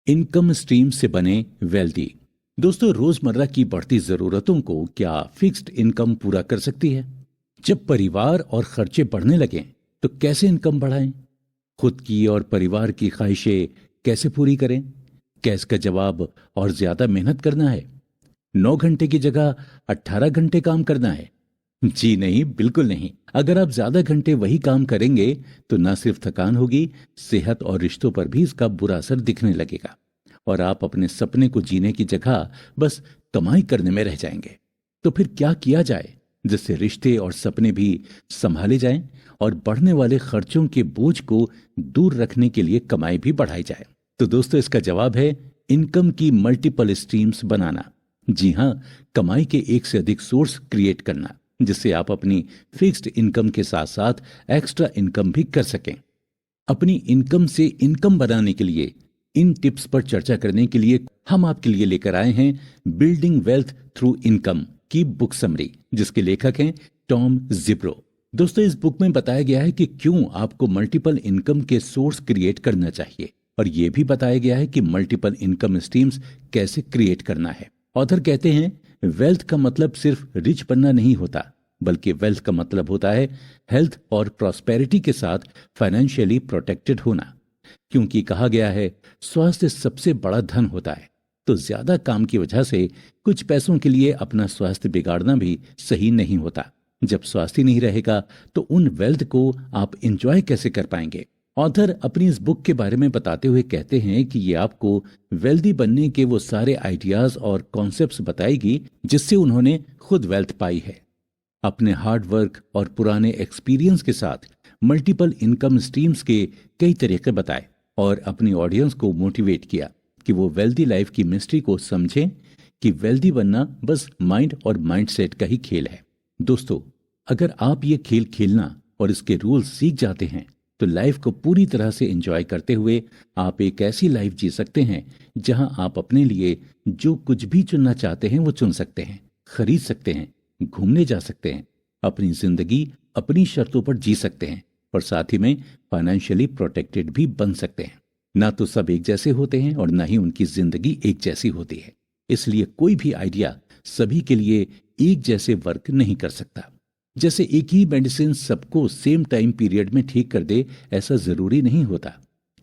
Income stream से बने wealthy. दोस्तों, रोजमर्रा की बढ़ती जरूरतों को क्या फिक्स्ड इनकम पूरा कर सकती है? जब परिवार और खर्चे बढ़ने लगें तो कैसे इनकम बढ़ाएं? खुद की और परिवार की ख्वाहिशें कैसे पूरी करें? क्या इसका जवाब और ज्यादा मेहनत करना है? 9 घंटे की जगह 18 घंटे काम करना है? जी नहीं, बिल्कुल नहीं। अगर आप ज्यादा घंटे वही काम करेंगे तो न सिर्फ थकान होगी, सेहत और रिश्तों पर भी इसका बुरा असर दिखने लगेगा और आप अपने सपने को जीने की जगह बस कमाई करने में रह जाएंगे। तो फिर क्या किया जाए जिससे रिश्ते और सपने भी संभाले जाएं और बढ़ने वाले खर्चों के बोझ को दूर रखने के लिए कमाई भी बढ़ाई जाए? तो दोस्तों, इसका जवाब है इनकम की मल्टीपल स्ट्रीम्स बनाना। जी हाँ, कमाई के एक से अधिक सोर्स क्रिएट करना जिससे आप अपनी फिक्स्ड इनकम के साथ साथ एक्स्ट्रा इनकम भी कर सकें। अपनी इनकम से इनकम बनाने के लिए इन टिप्स पर चर्चा करने के लिए हम आपके लिए लेकर आए हैं बिल्डिंग वेल्थ थ्रू इनकम की बुक समरी, जिसके लेखक हैं टॉम जिब्रो। दोस्तों, इस बुक में बताया गया है कि क्यों आपको मल्टीपल इनकम के सोर्स क्रिएट करना चाहिए और यह भी बताया गया है कि मल्टीपल इनकम स्ट्रीम्स कैसे क्रिएट करना है। ऑथर कहते हैं वेल्थ का मतलब सिर्फ रिच बनना नहीं होता, बल्कि वेल्थ का मतलब होता है हेल्थ और प्रॉस्पेरिटी के साथ फाइनेंशियली प्रोटेक्टेड होना। क्योंकि कहा गया है स्वास्थ्य सबसे बड़ा धन होता है, तो ज्यादा काम की वजह से कुछ पैसों के लिए अपना स्वास्थ्य बिगाड़ना भी सही नहीं होता। जब स्वास्थ्य नहीं रहेगा तो उन वेल्थ को आप एंजॉय कैसे कर पाएंगे? ऑथर अपनी इस बुक के बारे में बताते हुए कहते हैं कि ये आपको वेल्दी बनने के वो सारे आइडियाज और कॉन्सेप्ट्स बताएगी जिससे उन्होंने खुद वेल्थ पाई है। अपने हार्ड वर्क और पुराने एक्सपीरियंस के साथ मल्टीपल इनकम स्ट्रीम्स के कई तरीके बताए और अपनी ऑडियंस को मोटिवेट किया कि वो वेल्दी लाइफ की मिस्ट्री को समझें कि वेल्दी बनना बस माइंड और माइंडसेट का ही खेल है। दोस्तों, अगर आप ये खेल खेलना और इसके रूल्स सीख जाते हैं तो लाइफ को पूरी तरह से एंजॉय करते हुए आप एक ऐसी लाइफ जी सकते हैं जहां आप अपने लिए जो कुछ भी चुनना चाहते हैं वो चुन सकते हैं, खरीद सकते हैं, घूमने जा सकते हैं, अपनी जिंदगी अपनी शर्तों पर जी सकते हैं और साथ ही में फाइनेंशियली प्रोटेक्टेड भी बन सकते हैं। ना तो सब एक जैसे होते हैं और ना ही उनकी जिंदगी एक जैसी होती है, इसलिए कोई भी आइडिया सभी के लिए एक जैसे वर्क नहीं कर सकता। जैसे एक ही मेडिसिन सबको सेम टाइम पीरियड में ठीक कर दे, ऐसा जरूरी नहीं होता।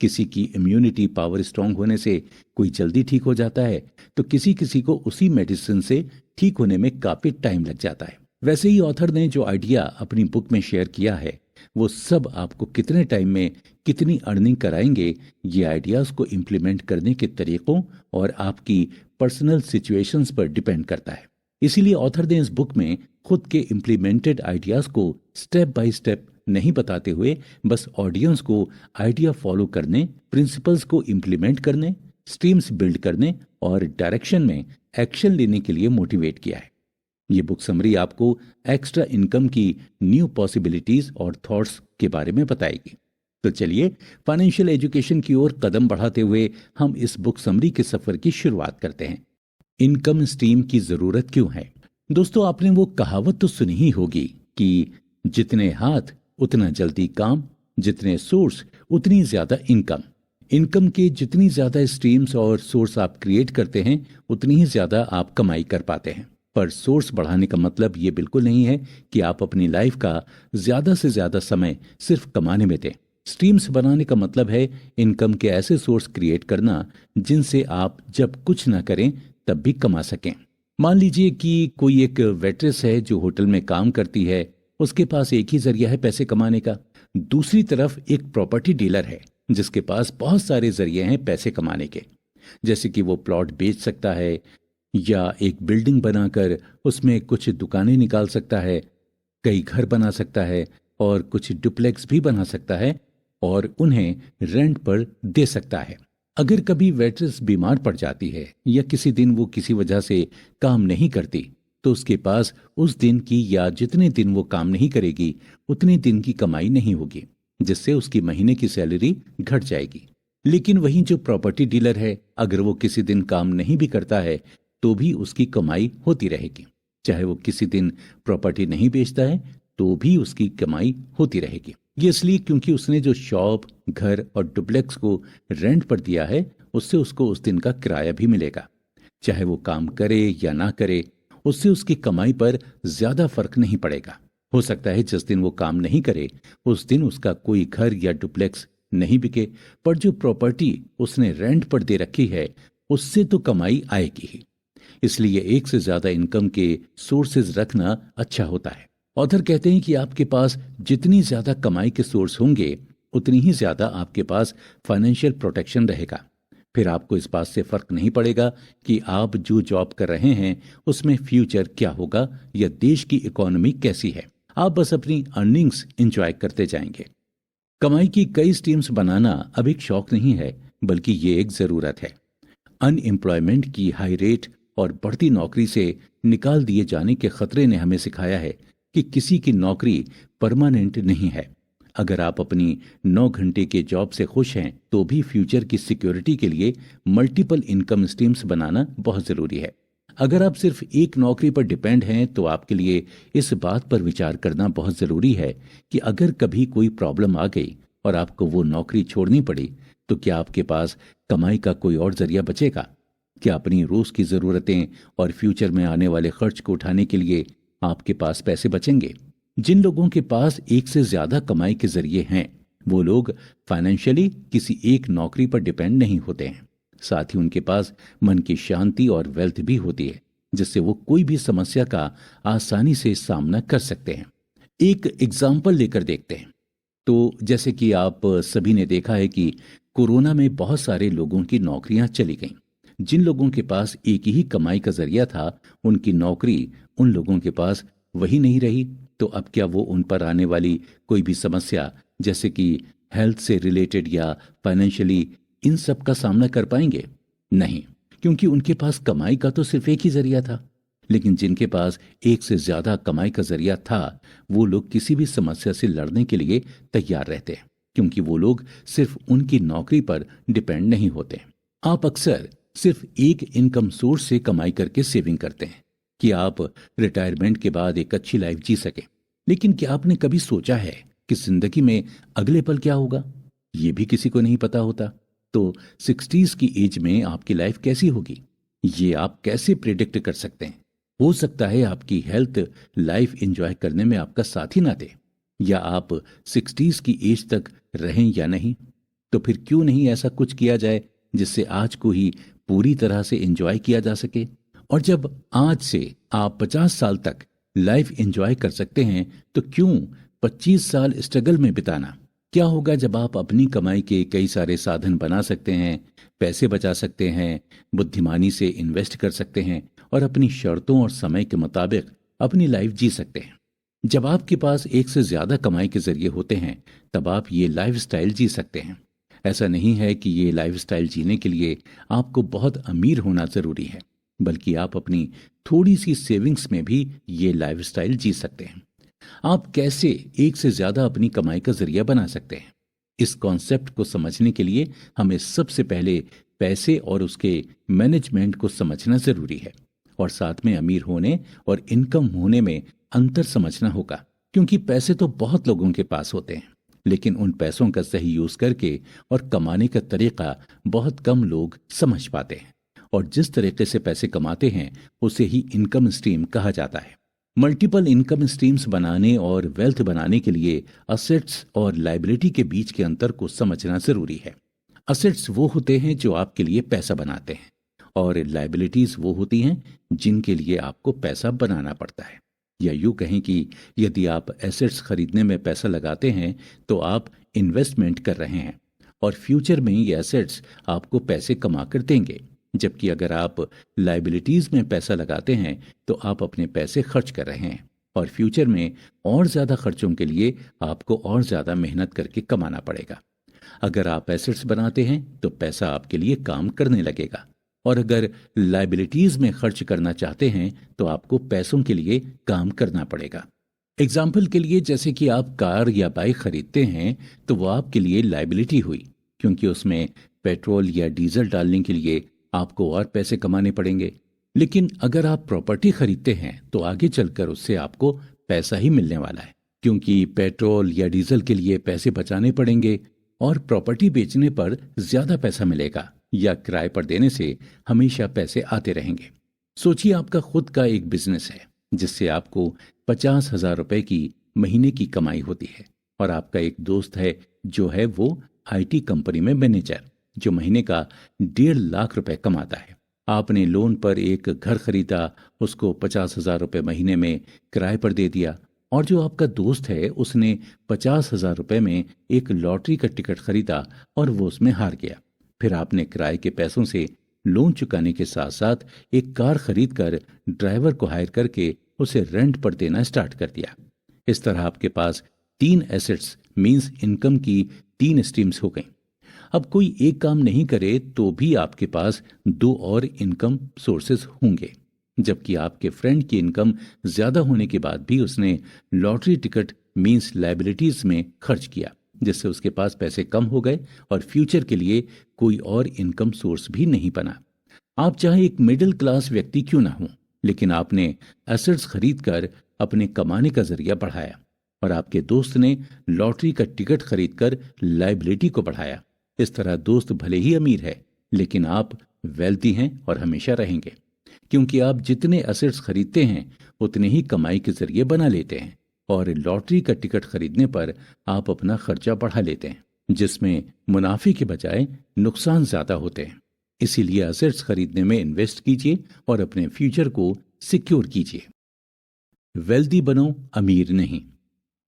किसी की इम्यूनिटी पावर स्ट्रांग होने से कोई जल्दी ठीक हो जाता है, तो किसी किसी को उसी मेडिसिन से ठीक होने में काफी टाइम लग जाता है। वैसे ही ऑथर ने जो आइडिया अपनी बुक में शेयर किया है वो सब आपको कितने टाइम में कितनी अर्निंग कराएंगे, ये आइडियाज को इम्प्लीमेंट करने के तरीकों और आपकी पर्सनल सिचुएशंस पर डिपेंड करता है। इसीलिए ऑथर ने इस बुक में खुद के इम्प्लीमेंटेड आइडियाज को स्टेप बाय स्टेप नहीं बताते हुए बस ऑडियंस को आइडिया फॉलो करने, प्रिंसिपल्स को इम्प्लीमेंट करने, स्ट्रीम्स बिल्ड करने और डायरेक्शन में एक्शन लेने के लिए मोटिवेट किया है। ये बुक समरी आपको एक्स्ट्रा इनकम की न्यू पॉसिबिलिटीज और थॉट्स के बारे में बताएगी। तो चलिए फाइनेंशियल एजुकेशन की ओर कदम बढ़ाते हुए हम इस बुक समरी के सफर की शुरुआत करते हैं। इनकम स्ट्रीम की जरूरत क्यों है? दोस्तों, आपने वो कहावत तो सुनी ही होगी कि जितने हाथ उतना जल्दी काम, जितने सोर्स उतनी ज्यादा इनकम। इनकम के जितनी ज्यादा स्ट्रीम्स और सोर्स आप क्रिएट करते हैं उतनी ही ज्यादा आप कमाई कर पाते हैं। पर सोर्स बढ़ाने का मतलब ये बिल्कुल नहीं है कि आप अपनी लाइफ का ज्यादा से ज्यादा समय सिर्फ कमाने में दें। स्ट्रीम्स बनाने का मतलब है इनकम के ऐसे सोर्स क्रिएट करना जिनसे आप जब कुछ ना करें तब भी कमा सकें। मान लीजिए कि कोई एक वेट्रेस है जो होटल में काम करती है, उसके पास एक ही जरिया है पैसे कमाने का। दूसरी तरफ एक प्रॉपर्टी डीलर है जिसके पास बहुत सारे जरिए हैं पैसे कमाने के, जैसे कि वो प्लॉट बेच सकता है या एक बिल्डिंग बनाकर उसमें कुछ दुकानें निकाल सकता है, कई घर बना सकता है और कुछ डुप्लेक्स भी बना सकता है और उन्हें रेंट पर दे सकता है। अगर कभी वेट्रेस बीमार पड़ जाती है या किसी दिन वो किसी वजह से काम नहीं करती तो उसके पास उस दिन की या जितने दिन वो काम नहीं करेगी उतने दिन की कमाई नहीं होगी, जिससे उसकी महीने की सैलरी घट जाएगी। लेकिन वहीं जो प्रॉपर्टी डीलर है, अगर वो किसी दिन काम नहीं भी करता है तो भी उसकी कमाई होती रहेगी। चाहे वो किसी दिन प्रॉपर्टी नहीं बेचता है तो भी उसकी कमाई होती रहेगी। ये इसलिए क्योंकि उसने जो शॉप, घर और डुप्लेक्स को रेंट पर दिया है उससे उसको उस दिन का किराया भी मिलेगा। चाहे वो काम करे या ना करे, उससे उसकी कमाई पर ज्यादा फर्क नहीं पड़ेगा। हो सकता है जिस दिन वो काम नहीं करे उस दिन उसका कोई घर या डुप्लेक्स नहीं बिके, पर जो प्रॉपर्टी उसने रेंट पर दे रखी है उससे तो कमाई आएगी ही। इसलिए एक से ज्यादा इनकम के सोर्सेज रखना अच्छा होता है। ऑथर कहते हैं कि आपके पास जितनी ज्यादा कमाई के सोर्स होंगे उतनी ही ज्यादा आपके पास फाइनेंशियल प्रोटेक्शन रहेगा। फिर आपको इस बात से फर्क नहीं पड़ेगा कि आप जो जॉब कर रहे हैं उसमें फ्यूचर क्या होगा या देश की इकोनॉमी कैसी है। आप बस अपनी अर्निंग्स एंजॉय करते जाएंगे। कमाई की कई स्ट्रीम्स बनाना अब एक शौक नहीं है, बल्कि ये एक जरूरत है। अनएम्प्लॉयमेंट की हाई रेट और बढ़ती नौकरी से निकाल दिए जाने के खतरे ने हमें सिखाया है कि किसी की नौकरी परमानेंट नहीं है। अगर आप अपनी 9 घंटे के जॉब से खुश हैं तो भी फ्यूचर की सिक्योरिटी के लिए मल्टीपल इनकम स्ट्रीम्स बनाना बहुत जरूरी है। अगर आप सिर्फ एक नौकरी पर डिपेंड हैं तो आपके लिए इस बात पर विचार करना बहुत जरूरी है कि अगर कभी कोई प्रॉब्लम आ गई और आपको वो नौकरी छोड़नी पड़ी तो क्या आपके पास कमाई का कोई और जरिया बचेगा? क्या अपनी रोज की जरूरतें और फ्यूचर में आने वाले खर्च को उठाने के लिए आपके पास पैसे बचेंगे? जिन लोगों के पास एक से ज्यादा कमाई के जरिए हैं वो लोग फाइनेंशियली किसी एक नौकरी पर डिपेंड नहीं होते हैं। साथ ही उनके पास मन की शांति और वेल्थ भी होती है जिससे वो कोई भी समस्या का आसानी से सामना कर सकते हैं। एक एग्जाम्पल लेकर देखते हैं। तो जैसे कि आप सभी ने देखा है कि कोरोना में बहुत सारे लोगों की नौकरियां चली गईं। जिन लोगों के पास एक ही कमाई का जरिया था उनकी नौकरी उन लोगों के पास वही नहीं रही। तो अब क्या वो उन पर आने वाली कोई भी समस्या जैसे कि हेल्थ से रिलेटेड या फाइनेंशियली इन सब का सामना कर पाएंगे? नहीं, क्योंकि उनके पास कमाई का तो सिर्फ एक ही जरिया था। लेकिन जिनके पास एक से ज्यादा कमाई का जरिया था वो लोग किसी भी समस्या से लड़ने के लिए तैयार रहते हैं, क्योंकि वो लोग सिर्फ उनकी नौकरी पर डिपेंड नहीं होते। आप अक्सर सिर्फ एक इनकम सोर्स से कमाई करके सेविंग करते हैं कि आप रिटायरमेंट के बाद एक अच्छी लाइफ जी सके। लेकिन क्या आपने कभी सोचा है कि जिंदगी में अगले पल क्या होगा? ये भी किसी को नहीं पता होता। तो 60s की एज में आपकी लाइफ कैसी होगी ये आप कैसे प्रिडिक्ट कर सकते हैं? हो सकता है आपकी हेल्थ लाइफ एंजॉय करने में आपका साथ ही ना दे, या आप 60s की एज तक रहें या नहीं। तो फिर क्यों नहीं ऐसा कुछ किया जाए जिससे आज को ही पूरी तरह से एंजॉय किया जा सके? और जब आज से आप 50 साल तक लाइफ एंजॉय कर सकते हैं तो क्यों 25 साल स्ट्रगल में बिताना? क्या होगा जब आप अपनी कमाई के कई सारे साधन बना सकते हैं, पैसे बचा सकते हैं, बुद्धिमानी से इन्वेस्ट कर सकते हैं और अपनी शर्तों और समय के मुताबिक अपनी लाइफ जी सकते हैं? जब आपके पास एक से ज्यादा कमाई के जरिए होते हैं तब आप ये लाइफ स्टाइल जी सकते हैं। ऐसा नहीं है कि ये लाइफ स्टाइल जीने के लिए आपको बहुत अमीर होना जरूरी है, बल्कि आप अपनी थोड़ी सी सेविंग्स में भी ये लाइफ स्टाइल जी सकते हैं। आप कैसे एक से ज्यादा अपनी कमाई का जरिया बना सकते हैं? इस कॉन्सेप्ट को समझने के लिए हमें सबसे पहले पैसे और उसके मैनेजमेंट को समझना जरूरी है, और साथ में अमीर होने और इनकम होने में अंतर समझना होगा। क्योंकि पैसे तो बहुत लोगों के पास होते हैं, लेकिन उन पैसों का सही यूज करके और कमाने का तरीका बहुत कम लोग समझ पाते हैं। और जिस तरीके से पैसे कमाते हैं उसे ही इनकम स्ट्रीम कहा जाता है। मल्टीपल इनकम स्ट्रीम्स बनाने और वेल्थ बनाने के लिए असेट्स और लायबिलिटी के बीच के अंतर को समझना जरूरी है। असेट्स वो होते हैं जो आपके लिए पैसा बनाते हैं, और लायबिलिटीज वो होती हैं जिनके लिए आपको पैसा बनाना पड़ता है। या यूं कहें कि यदि आप एसेट्स खरीदने में पैसा लगाते हैं तो आप इन्वेस्टमेंट कर रहे हैं, और फ्यूचर में ये एसेट्स आपको पैसे कमा कर देंगे। जबकि अगर आप लायबिलिटीज में पैसा लगाते हैं तो आप अपने पैसे खर्च कर रहे हैं, और फ्यूचर में और ज्यादा खर्चों के लिए आपको और ज्यादा मेहनत करके कमाना पड़ेगा। अगर आप एसेट्स बनाते हैं तो पैसा आपके लिए काम करने लगेगा, और अगर लायबिलिटीज में खर्च करना चाहते हैं तो आपको पैसों के लिए काम करना पड़ेगा। एग्जाम्पल के लिए, जैसे कि आप कार या बाइक खरीदते हैं तो वो आपके लिए लायबिलिटी हुई, क्योंकि उसमें पेट्रोल या डीजल डालने के लिए आपको और पैसे कमाने पड़ेंगे। लेकिन अगर आप प्रॉपर्टी खरीदते हैं तो आगे चलकर उससे आपको पैसा ही मिलने वाला है, क्योंकि पेट्रोल या डीजल के लिए पैसे बचाने पड़ेंगे और प्रॉपर्टी बेचने पर ज्यादा पैसा मिलेगा। या किराए पर देने से हमेशा पैसे आते रहेंगे। सोचिए आपका खुद का एक बिजनेस है जिससे आपको 50,000 रुपए की महीने की कमाई होती है, और आपका एक दोस्त है जो है वो आईटी कंपनी में मैनेजर, जो महीने का 1.5 लाख रुपए कमाता है। आपने लोन पर एक घर खरीदा, उसको 50,000 रुपए महीने में किराए पर दे दिया, और जो आपका दोस्त है उसने 50,000 रुपए में एक लॉटरी का टिकट खरीदा और वो उसमें हार गया। फिर आपने किराए के पैसों से लोन चुकाने के साथ साथ एक कार खरीद कर ड्राइवर को हायर करके उसे रेंट पर देना स्टार्ट कर दिया। इस तरह आपके पास 3 एसेट्स मींस इनकम की 3 स्ट्रीम्स हो गई। अब कोई एक काम नहीं करे तो भी आपके पास 2 और इनकम सोर्सेस होंगे। जबकि आपके फ्रेंड की इनकम ज्यादा होने के बाद भी उसने लॉटरी टिकट मींस लायबिलिटीज में खर्च किया, जिससे उसके पास पैसे कम हो गए और फ्यूचर के लिए कोई और इनकम सोर्स भी नहीं बना। आप चाहे एक मिडिल क्लास व्यक्ति क्यों ना हो, लेकिन आपने एसेट्स खरीद कर अपने कमाने का जरिया बढ़ाया, और आपके दोस्त ने लॉटरी का टिकट खरीदकर लायबिलिटी को बढ़ाया। इस तरह दोस्त भले ही अमीर है, लेकिन आप वेल्दी हैं और हमेशा रहेंगे, क्योंकि आप जितने एसेट्स खरीदते हैं उतने ही कमाई के जरिए बना लेते हैं, और लॉटरी का टिकट खरीदने पर आप अपना खर्चा बढ़ा लेते हैं, जिसमें मुनाफे के बजाय नुकसान ज्यादा होते हैं। इसीलिए एसेट्स खरीदने में इन्वेस्ट कीजिए और अपने फ्यूचर को सिक्योर कीजिए। वेल्दी बनो, अमीर नहीं।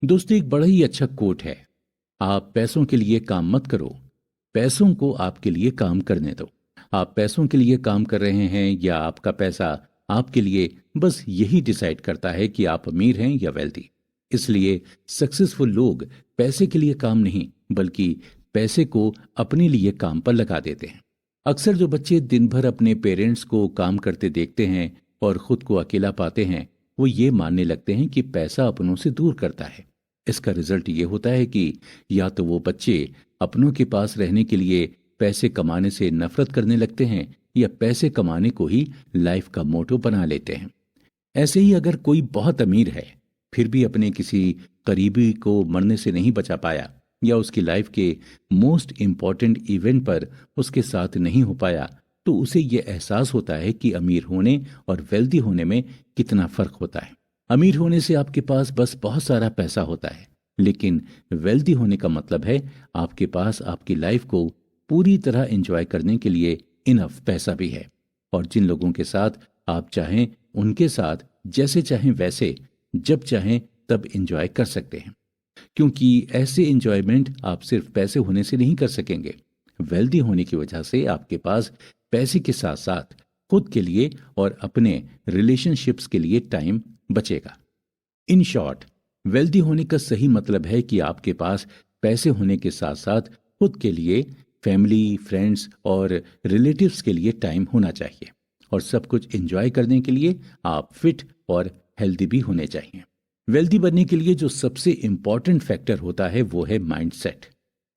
दोस्तों, एक बड़ा ही अच्छा कोट है, आप पैसों के लिए काम मत करो, पैसों को आपके लिए काम करने दो। आप पैसों के लिए काम कर रहे हैं या आपका पैसा आपके लिए, बस यही डिसाइड करता है कि आप अमीर हैं या वेल्दी। इसलिए सक्सेसफुल लोग पैसे के लिए काम नहीं बल्कि पैसे को अपने लिए काम पर लगा देते हैं। अक्सर जो बच्चे दिन भर अपने पेरेंट्स को काम करते देखते हैं और खुद को अकेला पाते हैं, वो ये मानने लगते हैं कि पैसा अपनों से दूर करता है। इसका रिजल्ट ये होता है कि या तो वो बच्चे अपनों के पास रहने के लिए पैसे कमाने से नफरत करने लगते हैं, या पैसे कमाने को ही लाइफ का मोटो बना लेते हैं। ऐसे ही अगर कोई बहुत अमीर है फिर भी अपने किसी करीबी को मरने से नहीं बचा पाया, या उसकी लाइफ के मोस्ट इम्पॉर्टेंट इवेंट पर उसके साथ नहीं हो पाया, तो उसे यह एहसास होता है कि अमीर होने और वेल्दी होने में कितना फर्क होता है। अमीर होने से आपके पास बस बहुत सारा पैसा होता है, लेकिन वेल्दी होने का मतलब है आपके पास आपकी लाइफ को पूरी तरह एंजॉय करने के लिए इनफ पैसा भी है, और जिन लोगों के साथ आप चाहें उनके साथ जैसे चाहें वैसे जब चाहें तब एंजॉय कर सकते हैं, क्योंकि ऐसे एंजॉयमेंट आप सिर्फ पैसे होने से नहीं कर सकेंगे। वेल्दी होने की वजह से आपके पास पैसे के साथ साथ खुद के लिए और अपने रिलेशनशिप्स के लिए टाइम बचेगा। इन शॉर्ट, वेल्दी होने का सही मतलब है कि आपके पास पैसे होने के साथ साथ खुद के लिए, फैमिली, फ्रेंड्स और रिलेटिव्स के लिए टाइम होना चाहिए, और सब कुछ एंजॉय करने के लिए आप फिट और हेल्दी भी होने चाहिए। वेल्दी बनने के लिए जो सबसे इंपॉर्टेंट फैक्टर होता है वो है माइंडसेट।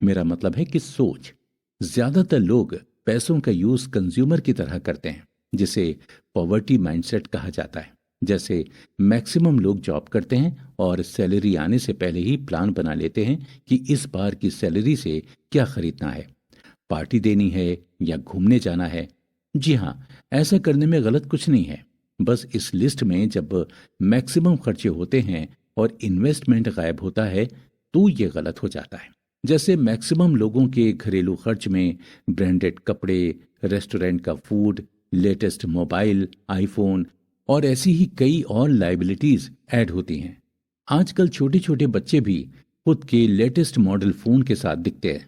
मेरा मतलब है कि सोच। ज्यादातर लोग पैसों का यूज कंज्यूमर की तरह करते हैं, जिसे पॉवर्टी माइंडसेट कहा जाता है। जैसे मैक्सिमम लोग जॉब करते हैं और सैलरी आने से पहले ही प्लान बना लेते हैं कि इस बार की सैलरी से क्या खरीदना है, पार्टी देनी है या घूमने जाना है। जी हाँ, ऐसा करने में गलत कुछ नहीं है, बस इस लिस्ट में जब मैक्सिमम खर्चे होते हैं और इन्वेस्टमेंट गायब होता है तो ये गलत हो जाता है। जैसे मैक्सिमम लोगों के घरेलू खर्च में ब्रांडेड कपड़े, रेस्टोरेंट का फूड, लेटेस्ट मोबाइल, आईफोन और ऐसी ही कई और लायबिलिटीज ऐड होती हैं। आजकल छोटे छोटे बच्चे भी खुद के लेटेस्ट मॉडल फोन के साथ दिखते हैं,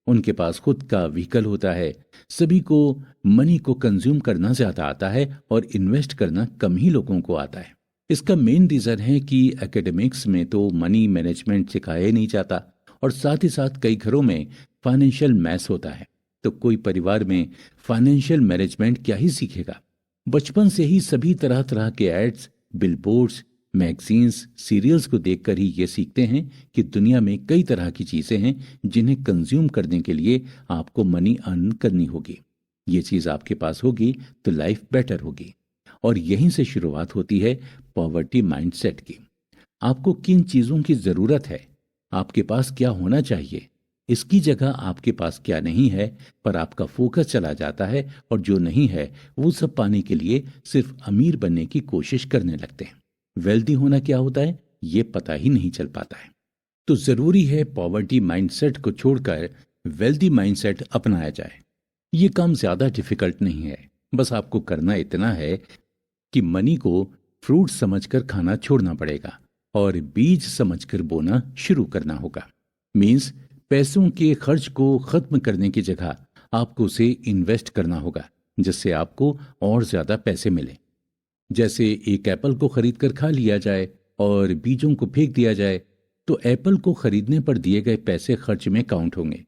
उनके पास खुद का व्हीकल होता है। सभी को मनी को कंज्यूम करना ज्यादा आता है और इन्वेस्ट करना कम ही लोगों को आता है। इसका मेन रीजन है कि एकेडमिक्स में तो मनी मैनेजमेंट सिखाया नहीं जाता, और साथ ही साथ कई घरों में फाइनेंशियल मैथ्स होता है, तो कोई परिवार में फाइनेंशियल मैनेजमेंट क्या ही सीखेगा। बचपन से ही सभी तरह तरह के एड्स, बिलबोर्ड्स, मैगजीन्स, सीरियल्स को देखकर ही ये सीखते हैं कि दुनिया में कई तरह की चीजें हैं जिन्हें कंज्यूम करने के लिए आपको मनी अर्न करनी होगी। ये चीज आपके पास होगी तो लाइफ बेटर होगी, और यहीं से शुरुआत होती है पॉवर्टी माइंडसेट की। आपको किन चीजों की जरूरत है, आपके पास क्या होना चाहिए, इसकी जगह आपके पास क्या नहीं है पर आपका फोकस चला जाता है और जो नहीं है वो सब पाने के लिए सिर्फ अमीर बनने की कोशिश करने लगते हैं। वेल्दी होना क्या होता है ये पता ही नहीं चल पाता है। तो जरूरी है पॉवर्टी माइंडसेट को छोड़कर वेल्दी माइंडसेट अपनाया जाए। ये काम ज्यादा डिफिकल्ट नहीं है, बस आपको करना इतना है कि मनी को फ्रूट समझकर खाना छोड़ना पड़ेगा और बीज समझकर बोना शुरू करना होगा। मीन्स पैसों के खर्च को खत्म करने की जगह आपको उसे इन्वेस्ट करना होगा, जिससे आपको और ज्यादा पैसे मिले। जैसे एक एप्पल को खरीद कर खा लिया जाए और बीजों को फेंक दिया जाए तो एप्पल को खरीदने पर दिए गए पैसे खर्च में काउंट होंगे,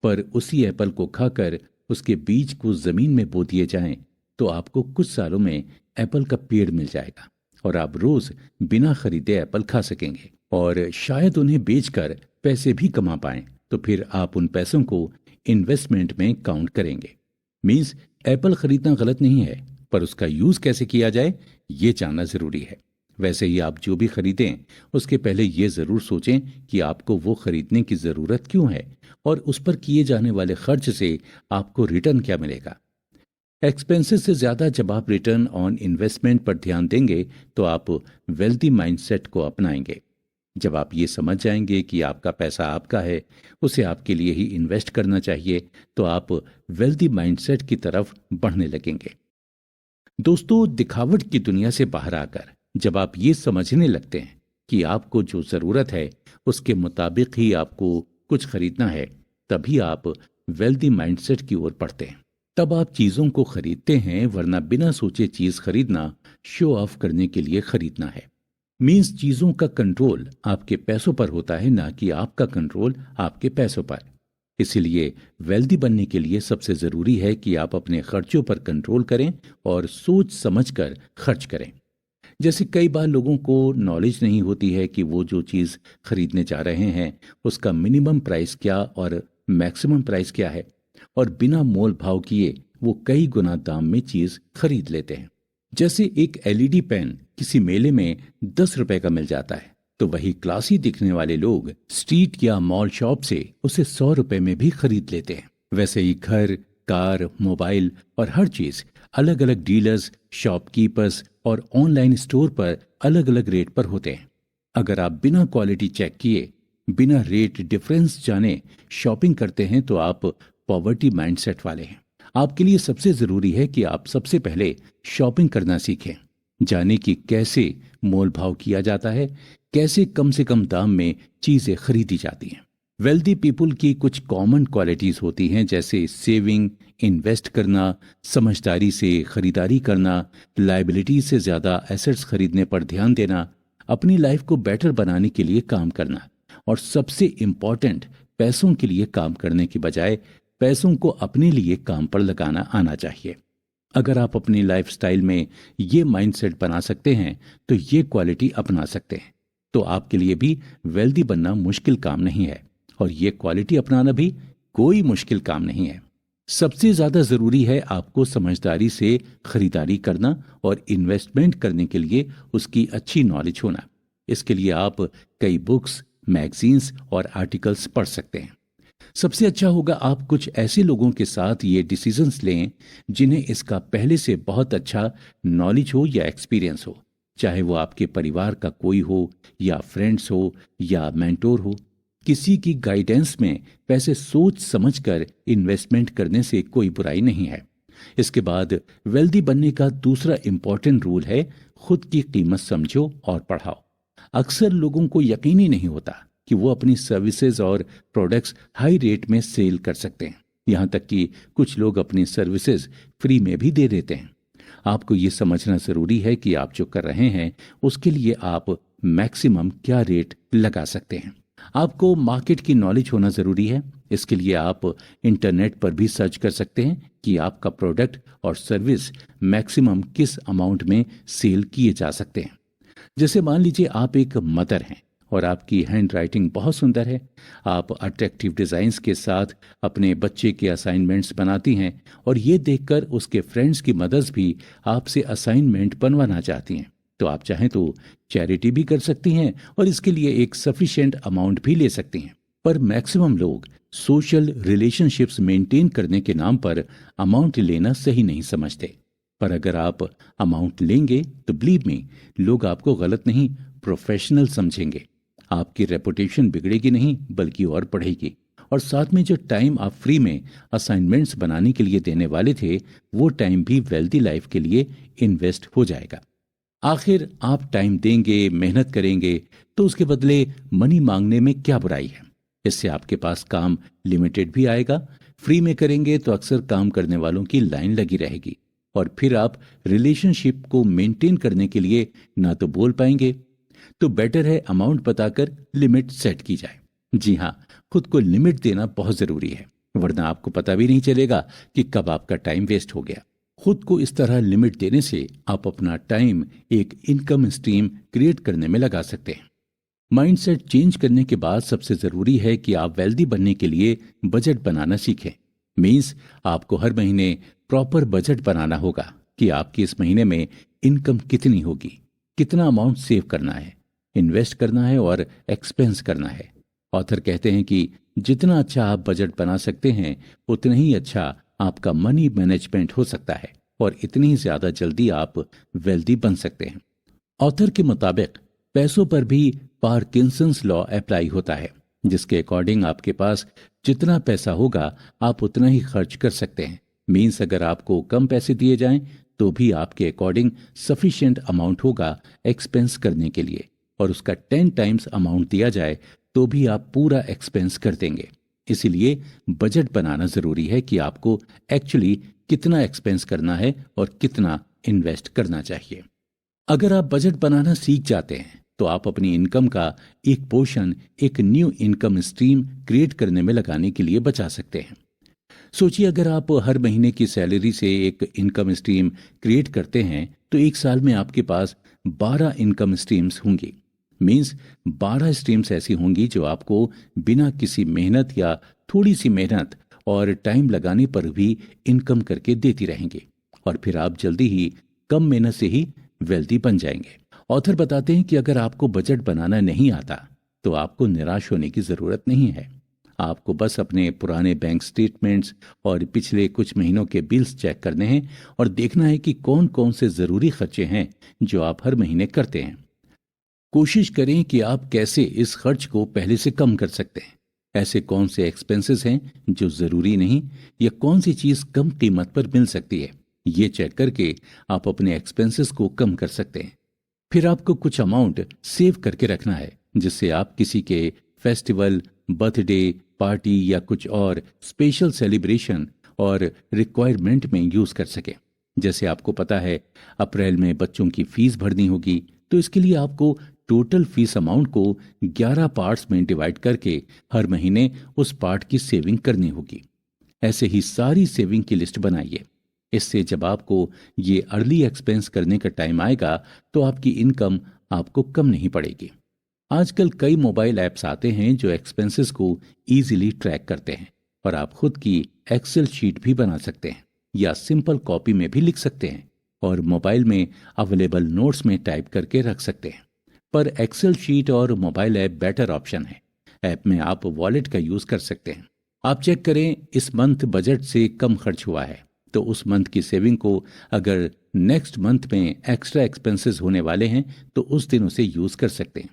पर उसी एप्पल को खाकर उसके बीज को जमीन में बो दिए जाएं तो आपको कुछ सालों में एप्पल का पेड़ मिल जाएगा और आप रोज बिना खरीदे एप्पल खा सकेंगे और शायद उन्हें बेचकर पैसे भी कमा पाएं। तो फिर आप उन पैसों को इन्वेस्टमेंट में काउंट करेंगे। मीन्स एप्पल खरीदना गलत नहीं है, पर उसका यूज कैसे किया जाए ये जानना जरूरी है। वैसे ही आप जो भी खरीदें उसके पहले ये जरूर सोचें कि आपको वो खरीदने की जरूरत क्यों है और उस पर किए जाने वाले खर्च से आपको रिटर्न क्या मिलेगा। एक्सपेंसेस से ज्यादा जब आप रिटर्न ऑन इन्वेस्टमेंट पर ध्यान देंगे तो आप वेल्दी माइंडसेट को अपनाएंगे। जब आप ये समझ जाएंगे कि आपका पैसा आपका है, उसे आपके लिए ही इन्वेस्ट करना चाहिए, तो आप वेल्दी माइंडसेट की तरफ बढ़ने लगेंगे। दोस्तों, दिखावट की दुनिया से बाहर आकर जब आप ये समझने लगते हैं कि आपको जो जरूरत है उसके मुताबिक ही आपको कुछ खरीदना है, तभी आप वेल्दी माइंडसेट की ओर बढ़ते हैं। तब आप चीजों को खरीदते हैं, वरना बिना सोचे चीज खरीदना शो ऑफ करने के लिए खरीदना है। मीन्स चीजों का कंट्रोल आपके पैसों पर होता है, ना कि आपका कंट्रोल आपके पैसों पर। इसीलिए वेल्दी बनने के लिए सबसे जरूरी है कि आप अपने खर्चों पर कंट्रोल करें और सोच समझकर खर्च करें। जैसे कई बार लोगों को नॉलेज नहीं होती है कि वो जो चीज खरीदने जा रहे हैं उसका मिनिमम प्राइस क्या और मैक्सिमम प्राइस क्या है, और बिना मोल भाव किए वो कई गुना दाम में चीज खरीद लेते हैं। जैसे एक एलईडी पेन किसी मेले में 10 रुपए का मिल जाता है, तो वही क्लासी दिखने वाले लोग स्ट्रीट या मॉल शॉप से उसे 100 रुपए में भी खरीद लेते हैं। वैसे ही घर, कार, मोबाइल और हर चीज अलग अलग डीलर्स, शॉपकीपर्स और ऑनलाइन स्टोर पर अलग अलग रेट पर होते हैं। अगर आप बिना क्वालिटी चेक किए, बिना रेट डिफरेंस जाने शॉपिंग करते हैं तो आप पॉवर्टी माइंडसेट वाले हैं। आपके लिए सबसे जरूरी है कि आप सबसे पहले शॉपिंग करना सीखें, जाने कि कैसे मोल भाव किया जाता है, कैसे कम से कम दाम में चीजें खरीदी जाती हैं। वेल्दी पीपुल की कुछ कॉमन क्वालिटीज होती हैं, जैसे सेविंग, इन्वेस्ट करना, समझदारी से खरीदारी करना, लायबिलिटी से ज्यादा एसेट्स खरीदने पर ध्यान देना, अपनी लाइफ को बेटर बनाने के लिए काम करना, और सबसे इम्पोर्टेंट, पैसों के लिए काम करने की बजाय पैसों को अपने लिए काम पर लगाना आना चाहिए। अगर आप अपनी लाइफस्टाइल में ये माइंडसेट बना सकते हैं तो ये क्वालिटी अपना सकते हैं, तो आपके लिए भी वेल्दी बनना मुश्किल काम नहीं है और ये क्वालिटी अपनाना भी कोई मुश्किल काम नहीं है। सबसे ज्यादा जरूरी है आपको समझदारी से खरीदारी करना और इन्वेस्टमेंट करने के लिए उसकी अच्छी नॉलेज होना। इसके लिए आप कई बुक्स, मैगजीन्स और आर्टिकल्स पढ़ सकते हैं। सबसे अच्छा होगा आप कुछ ऐसे लोगों के साथ ये डिसीजंस लें जिन्हें इसका पहले से बहुत अच्छा नॉलेज हो या एक्सपीरियंस हो, चाहे वो आपके परिवार का कोई हो या फ्रेंड्स हो या मेंटोर हो। किसी की गाइडेंस में पैसे सोच समझकर इन्वेस्टमेंट करने से कोई बुराई नहीं है। इसके बाद वेल्दी बनने का दूसरा इंपॉर्टेंट रूल है खुद की कीमत समझो और बढ़ाओ। अक्सर लोगों को यकीन ही नहीं होता कि वो अपनी सर्विसेज और प्रोडक्ट्स हाई रेट में सेल कर सकते हैं। यहाँ तक कि कुछ लोग अपनी सर्विसेज फ्री में भी दे देते हैं। आपको ये समझना जरूरी है कि आप जो कर रहे हैं उसके लिए आप मैक्सिमम क्या रेट लगा सकते हैं। आपको मार्केट की नॉलेज होना जरूरी है। इसके लिए आप इंटरनेट पर भी सर्च कर सकते हैं कि आपका प्रोडक्ट और सर्विस मैक्सिमम किस अमाउंट में सेल किए जा सकते हैं। जैसे मान लीजिए आप एक मदर हैं और आपकी हैंड राइटिंग बहुत सुंदर है, आप अट्रैक्टिव डिजाइन्स के साथ अपने बच्चे के असाइनमेंट्स बनाती हैं और ये देखकर उसके फ्रेंड्स की मदर्स भी आपसे असाइनमेंट बनवाना चाहती हैं, तो आप चाहें तो चैरिटी भी कर सकती हैं और इसके लिए एक सफिशिएंट अमाउंट भी ले सकती हैं। पर मैक्सिमम लोग सोशल रिलेशनशिप्स मेंटेन करने के नाम पर अमाउंट लेना सही नहीं समझते। पर अगर आप अमाउंट लेंगे तो बिलीव मी, लोग आपको गलत नहीं, प्रोफेशनल समझेंगे। आपकी रेपुटेशन बिगड़ेगी नहीं बल्कि और बढ़ेगी। और साथ में जो टाइम आप फ्री में असाइनमेंट्स बनाने के लिए देने वाले थे, वो टाइम भी वेल्दी लाइफ के लिए इन्वेस्ट हो जाएगा। आखिर आप टाइम देंगे, मेहनत करेंगे, तो उसके बदले मनी मांगने में क्या बुराई है। इससे आपके पास काम लिमिटेड भी आएगा। फ्री में करेंगे तो अक्सर काम करने वालों की लाइन लगी रहेगी और फिर आप रिलेशनशिप को मेंटेन करने के लिए ना तो बोल पाएंगे। तो बेटर है अमाउंट बताकर लिमिट सेट की जाए। जी हाँ, खुद को लिमिट देना बहुत जरूरी है, वरना आपको पता भी नहीं चलेगा कि कब आपका टाइम वेस्ट हो गया। खुद को इस तरह लिमिट देने से आप अपना टाइम एक इनकम स्ट्रीम क्रिएट करने में लगा सकते हैं। माइंडसेट चेंज करने के बाद सबसे जरूरी है कि आप वेल्दी बनने के लिए बजट बनाना सीखें। मीन्स आपको हर महीने प्रॉपर बजट बनाना होगा कि आपकी इस महीने में इनकम कितनी होगी, कितना अमाउंट सेव करना है, इन्वेस्ट करना है और एक्सपेंस करना है। ऑथर कहते हैं कि जितना अच्छा आप बजट बना सकते हैं उतना ही अच्छा आपका मनी मैनेजमेंट हो सकता है और इतनी ही ज्यादा जल्दी आप वेल्दी बन सकते हैं। ऑथर के मुताबिक पैसों पर भी पार्किंसंस लॉ अप्लाई होता है, जिसके अकॉर्डिंग आपके पास जितना पैसा होगा आप उतना ही खर्च कर सकते हैं। मीन्स अगर आपको कम पैसे दिए जाएं तो भी आपके अकॉर्डिंग सफिशिएंट अमाउंट होगा एक्सपेंस करने के लिए, और उसका 10 टाइम्स अमाउंट दिया जाए तो भी आप पूरा एक्सपेंस कर देंगे। इसीलिए बजट बनाना जरूरी है कि आपको एक्चुअली कितना एक्सपेंस करना है और कितना इन्वेस्ट करना चाहिए। अगर आप बजट बनाना सीख जाते हैं तो आप अपनी इनकम का एक पोर्शन एक न्यू इनकम स्ट्रीम क्रिएट करने में लगाने के लिए बचा सकते हैं। सोचिए, अगर आप हर महीने की सैलरी से एक इनकम स्ट्रीम क्रिएट करते हैं तो एक साल में आपके पास 12 इनकम स्ट्रीम्स होंगी। मीन्स 12 स्ट्रीम्स ऐसी होंगी जो आपको बिना किसी मेहनत या थोड़ी सी मेहनत और टाइम लगाने पर भी इनकम करके देती रहेंगी, और फिर आप जल्दी ही कम मेहनत से ही वेल्दी बन जाएंगे। ऑथर बताते हैं कि अगर आपको बजट बनाना नहीं आता तो आपको निराश होने की जरूरत नहीं है। आपको बस अपने पुराने बैंक स्टेटमेंट्स और पिछले कुछ महीनों के बिल्स चेक करने हैं और देखना है कि कौन कौन से जरूरी खर्चे हैं जो आप हर महीने करते हैं। कोशिश करें कि आप कैसे इस खर्च को पहले से कम कर सकते हैं। ऐसे कौन से एक्सपेंसेस हैं जो जरूरी नहीं, या कौन सी चीज कम कीमत पर मिल सकती है, ये चेक करके आप अपने एक्सपेंसेस को कम कर सकते हैं। फिर आपको कुछ अमाउंट सेव करके रखना है जिससे आप किसी के फेस्टिवल, बर्थडे पार्टी या कुछ और स्पेशल सेलिब्रेशन और रिक्वायरमेंट में यूज कर सके। जैसे आपको पता है अप्रैल में बच्चों की फीस भरनी होगी, तो इसके लिए आपको टोटल फीस अमाउंट को 11 पार्ट्स में डिवाइड करके हर महीने उस पार्ट की सेविंग करनी होगी। ऐसे ही सारी सेविंग की लिस्ट बनाइए। इससे जब आपको ये अर्ली एक्सपेंस करने का टाइम आएगा तो आपकी इनकम आपको कम नहीं पड़ेगी। आजकल कई मोबाइल ऐप्स आते हैं जो एक्सपेंसेस को इजीली ट्रैक करते हैं, और आप खुद की एक्सेल शीट भी बना सकते हैं या सिंपल कॉपी में भी लिख सकते हैं और मोबाइल में अवेलेबल नोट्स में टाइप करके रख सकते हैं। पर एक्सेल शीट और मोबाइल ऐप बेटर ऑप्शन है। ऐप में आप वॉलेट का यूज कर सकते हैं। आप चेक करें इस मंथ बजट से कम खर्च हुआ है तो उस मंथ की सेविंग को अगर नेक्स्ट मंथ में एक्स्ट्रा एक्सपेंसेस होने वाले हैं तो उस दिन उसे यूज कर सकते हैं,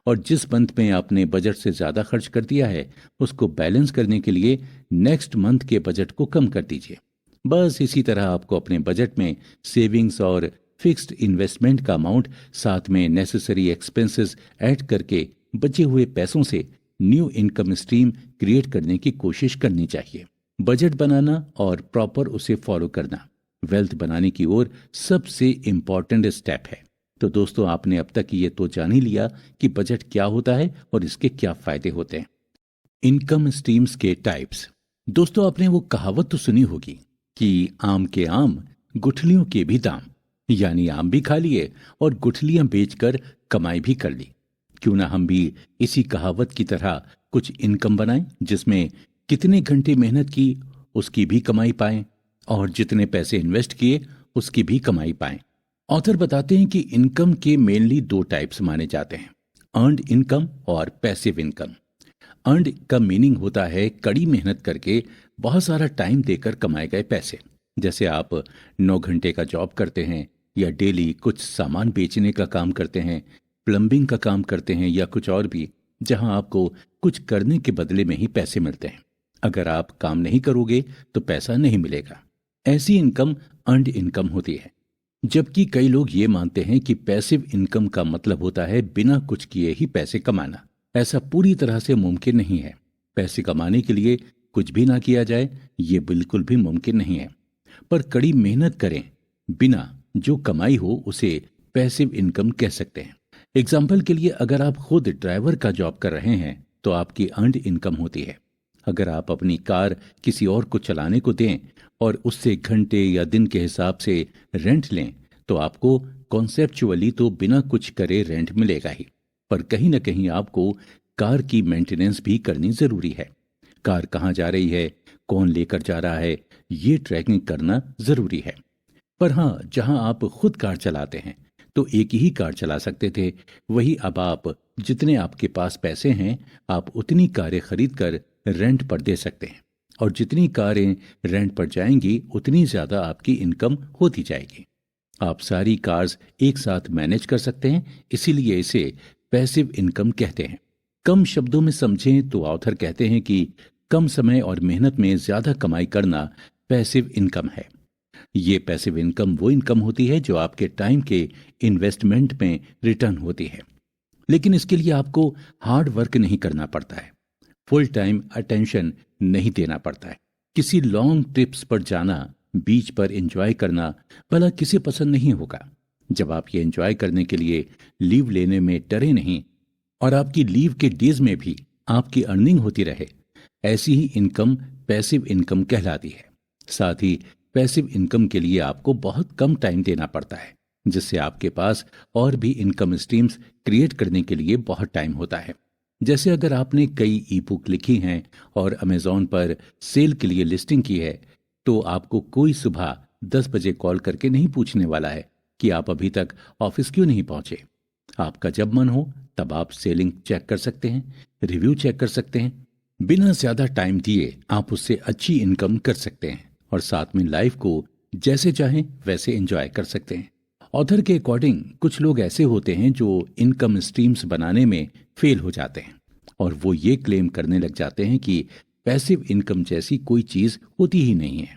और जिस मंथ में आपने बजट से ज्यादा खर्च कर दिया है उसको बैलेंस करने के लिए नेक्स्ट मंथ के बजट को कम कर दीजिए। बस इसी तरह आपको अपने बजट में सेविंग्स और फिक्स्ड इन्वेस्टमेंट का अमाउंट साथ में नेसेसरी एक्सपेंसेस ऐड करके बचे हुए पैसों से न्यू इनकम स्ट्रीम क्रिएट करने की कोशिश करनी चाहिए। बजट बनाना और प्रॉपर उसे फॉलो करना वेल्थ बनाने की ओर सबसे इंपॉर्टेंट स्टेप है। तो दोस्तों, आपने अब तक ये तो जान ही लिया कि बजट क्या होता है और इसके क्या फायदे होते हैं। इनकम स्ट्रीम्स के टाइप्स। दोस्तों, आपने वो कहावत तो सुनी होगी कि आम के आम गुठलियों के भी दाम, यानी आम भी खा लिए और गुठलियां बेचकर कमाई भी कर ली। क्यों ना हम भी इसी कहावत की तरह कुछ इनकम बनाएं जिसमें कितने घंटे मेहनत की उसकी भी कमाई पाएं और जितने पैसे इन्वेस्ट किए उसकी भी कमाई पाएं। ऑथर बताते हैं कि इनकम के मेनली 2 टाइप्स माने जाते हैं, अर्न्ड इनकम और पैसिव इनकम। अर्न का मीनिंग होता है कड़ी मेहनत करके बहुत सारा टाइम देकर कमाए गए पैसे। जैसे आप 9 घंटे का जॉब करते हैं या डेली कुछ सामान बेचने का काम करते हैं, प्लम्बिंग का काम करते हैं या कुछ और भी, जहां आपको कुछ करने के बदले में ही पैसे मिलते हैं। अगर आप काम नहीं करोगे तो पैसा नहीं मिलेगा। ऐसी इनकम अर्न्ड इनकम होती है। जबकि कई लोग ये मानते हैं कि पैसिव इनकम का मतलब होता है बिना कुछ किए ही पैसे कमाना। ऐसा पूरी तरह से मुमकिन नहीं है। पैसे कमाने के लिए कुछ भी ना किया जाए, ये बिल्कुल भी मुमकिन नहीं है। पर कड़ी मेहनत करें बिना जो कमाई हो उसे पैसिव इनकम कह सकते हैं। एग्जाम्पल के लिए, अगर आप खुद ड्राइवर का जॉब कर रहे हैं तो आपकी अर्न्ड इनकम होती है। अगर आप अपनी कार किसी और को चलाने को दें और उससे घंटे या दिन के हिसाब से रेंट लें तो आपको कॉन्सेप्चुअली तो बिना कुछ करे रेंट मिलेगा ही, पर कहीं ना कहीं आपको कार की मेंटेनेंस भी करनी जरूरी है। कार कहाँ जा रही है, कौन लेकर जा रहा है, ये ट्रैकिंग करना जरूरी है। पर हाँ, जहां आप खुद कार चलाते हैं तो एक ही कार चला सकते थे, वही अब आप जितने आपके पास पैसे हैं आप उतनी कारें खरीद कर रेंट पर दे सकते हैं, और जितनी कारें रेंट पर जाएंगी उतनी ज्यादा आपकी इनकम होती जाएगी। आप सारी कार्स एक साथ मैनेज कर सकते हैं, इसीलिए इसे पैसिव इनकम कहते हैं। कम शब्दों में समझें तो ऑथर कहते हैं कि कम समय और मेहनत में ज्यादा कमाई करना पैसिव इनकम है। ये पैसिव इनकम वो इनकम होती है जो आपके टाइम के इन्वेस्टमेंट में रिटर्न होती है, लेकिन इसके लिए आपको हार्ड वर्क नहीं करना पड़ता है, फुल टाइम अटेंशन नहीं देना पड़ता है। किसी लॉन्ग ट्रिप्स पर जाना, बीच पर एंजॉय करना भला किसे पसंद नहीं होगा। जब आप ये एंजॉय करने के लिए लीव लेने में डरे नहीं और आपकी लीव के डेज में भी आपकी अर्निंग होती रहे, ऐसी ही इनकम पैसिव इनकम कहलाती है। साथ ही पैसिव इनकम के लिए आपको बहुत कम टाइम देना पड़ता है, जिससे आपके पास और भी इनकम स्ट्रीम्स क्रिएट करने के लिए बहुत टाइम होता है। जैसे अगर आपने कई ई बुक लिखी हैं और अमेजॉन पर सेल के लिए लिस्टिंग की है, तो आपको कोई सुबह 10 बजे कॉल करके नहीं पूछने वाला है कि आप अभी तक ऑफिस क्यों नहीं पहुंचे। आपका जब मन हो तब आप सेलिंग चेक कर सकते हैं, रिव्यू चेक कर सकते हैं। बिना ज्यादा टाइम दिए आप उससे अच्छी इनकम कर सकते हैं और साथ में लाइफ को जैसे चाहें वैसे एंजॉय कर सकते हैं। ऑथर के अकॉर्डिंग कुछ लोग ऐसे होते हैं जो इनकम स्ट्रीम्स बनाने में फेल हो जाते हैं और वो ये क्लेम करने लग जाते हैं कि पैसिव इनकम जैसी कोई चीज होती ही नहीं है।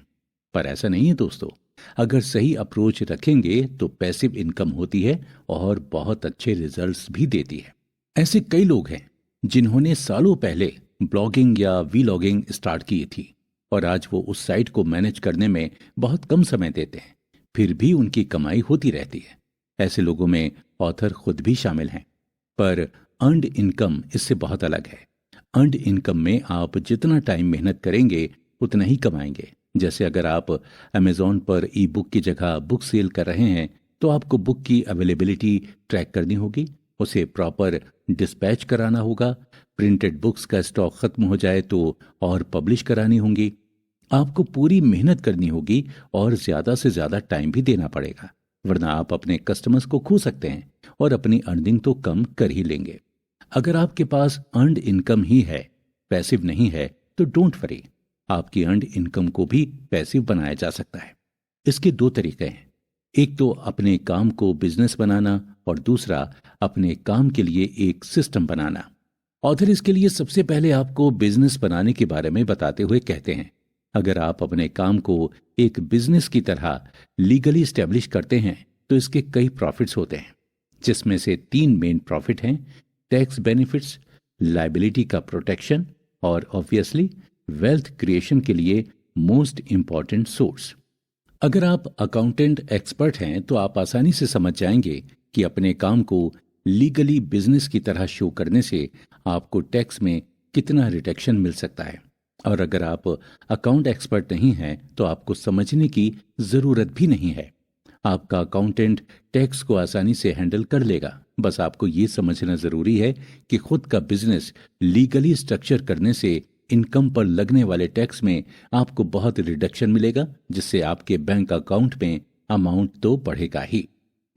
पर ऐसा नहीं है दोस्तों। अगर सही अप्रोच रखेंगे तो पैसिव इनकम होती है और बहुत अच्छे रिजल्ट्स भी देती है। ऐसे कई लोग हैं जिन्होंने सालों पहले ब्लॉगिंग या वीलॉगिंग स्टार्ट की थी और आज वो उस साइट को मैनेज करने में बहुत कम समय देते हैं, फिर भी उनकी कमाई होती रहती है। ऐसे लोगों में ऑथर खुद भी शामिल हैं। पर अर्न्ड इनकम इससे बहुत अलग है। अर्न्ड इनकम में आप जितना टाइम मेहनत करेंगे उतना ही कमाएंगे। जैसे अगर आप अमेजॉन पर ई बुक की जगह बुक सेल कर रहे हैं तो आपको बुक की अवेलेबिलिटी ट्रैक करनी होगी, उसे प्रॉपर डिस्पैच कराना होगा, प्रिंटेड बुक्स का स्टॉक खत्म हो जाए तो और पब्लिश करानी होंगी। आपको पूरी मेहनत करनी होगी और ज्यादा से ज्यादा टाइम भी देना पड़ेगा, वरना आप अपने कस्टमर्स को खो सकते हैं और अपनी अर्निंग तो कम कर ही लेंगे। अगर आपके पास अर्न्ड इनकम ही है, पैसिव नहीं है, तो डोंट वरी, आपकी अर्न्ड इनकम को भी पैसिव बनाया जा सकता है। इसके दो तरीके हैं, एक तो अपने काम को बिजनेस बनाना और दूसरा अपने काम के लिए एक सिस्टम बनाना। ऑथर इसके लिए सबसे पहले आपको बिजनेस बनाने के बारे में बताते हुए कहते हैं, अगर आप अपने काम को एक बिजनेस की तरह लीगली स्टैब्लिश करते हैं तो इसके कई प्रॉफिट्स होते हैं, जिसमें से 3 मेन प्रॉफिट हैं, टैक्स बेनिफिट्स, लायबिलिटी का प्रोटेक्शन और ऑब्वियसली वेल्थ क्रिएशन के लिए मोस्ट इंपॉर्टेंट सोर्स। अगर आप अकाउंटेंट एक्सपर्ट हैं तो आप आसानी से समझ जाएंगे कि अपने काम को लीगली बिजनेस की तरह शो करने से आपको टैक्स में कितना रिडक्शन मिल सकता है। और अगर आप अकाउंट एक्सपर्ट नहीं हैं तो आपको समझने की जरूरत भी नहीं है। आपका अकाउंटेंट टैक्स को आसानी से हैंडल कर लेगा। बस आपको ये समझना जरूरी है कि खुद का बिजनेस लीगली स्ट्रक्चर करने से इनकम पर लगने वाले टैक्स में आपको बहुत रिडक्शन मिलेगा, जिससे आपके बैंक अकाउंट में अमाउंट तो बढ़ेगा ही।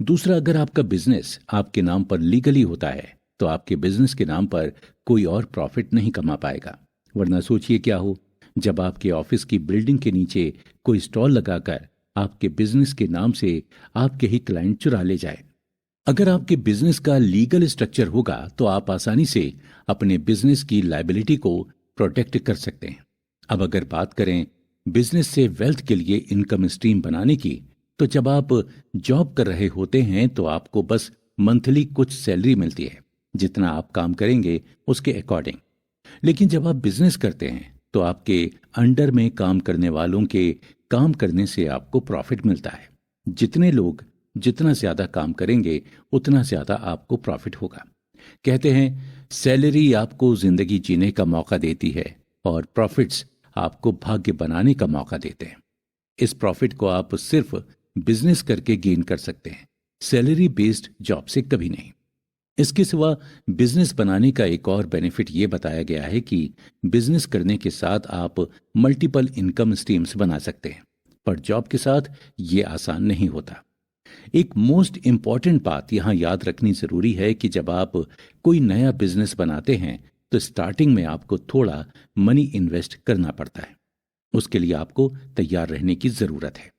दूसरा, अगर आपका बिजनेस आपके नाम पर लीगली होता है तो आपके बिजनेस के नाम पर कोई और प्रॉफिट नहीं कमा पाएगा। वरना सोचिए क्या हो जब आपके ऑफिस की बिल्डिंग के नीचे कोई स्टॉल लगाकर आपके बिजनेस के नाम से आपके ही क्लाइंट चुरा ले जाए। अगर आपके बिजनेस का लीगल स्ट्रक्चर होगा तो आप आसानी से अपने बिजनेस की लायबिलिटी को प्रोटेक्ट कर सकते हैं। अब अगर बात करें बिजनेस से वेल्थ के लिए इनकम स्ट्रीम बनाने की, तो जब आप जॉब कर रहे होते हैं तो आपको बस मंथली कुछ सैलरी मिलती है, जितना आप काम करेंगे उसके अकॉर्डिंग। लेकिन जब आप बिजनेस करते हैं तो आपके अंडर में काम करने वालों के काम करने से आपको प्रॉफिट मिलता है। जितने लोग जितना ज्यादा काम करेंगे उतना ज्यादा आपको प्रॉफिट होगा। कहते हैं सैलरी आपको जिंदगी जीने का मौका देती है और प्रॉफिट्स आपको भाग्य बनाने का मौका देते हैं। इस प्रॉफिट को आप सिर्फ बिजनेस करके गेन कर सकते हैं, सैलरी बेस्ड जॉब से कभी नहीं। इसके सिवा बिजनेस बनाने का एक और बेनिफिट ये बताया गया है कि बिजनेस करने के साथ आप मल्टीपल इनकम स्ट्रीम्स बना सकते हैं, पर जॉब के साथ ये आसान नहीं होता। एक मोस्ट इंपॉर्टेंट बात यहां याद रखनी जरूरी है कि जब आप कोई नया बिजनेस बनाते हैं तो स्टार्टिंग में आपको थोड़ा मनी इन्वेस्ट करना पड़ता है। उसके लिए आपको तैयार रहने की जरूरत है।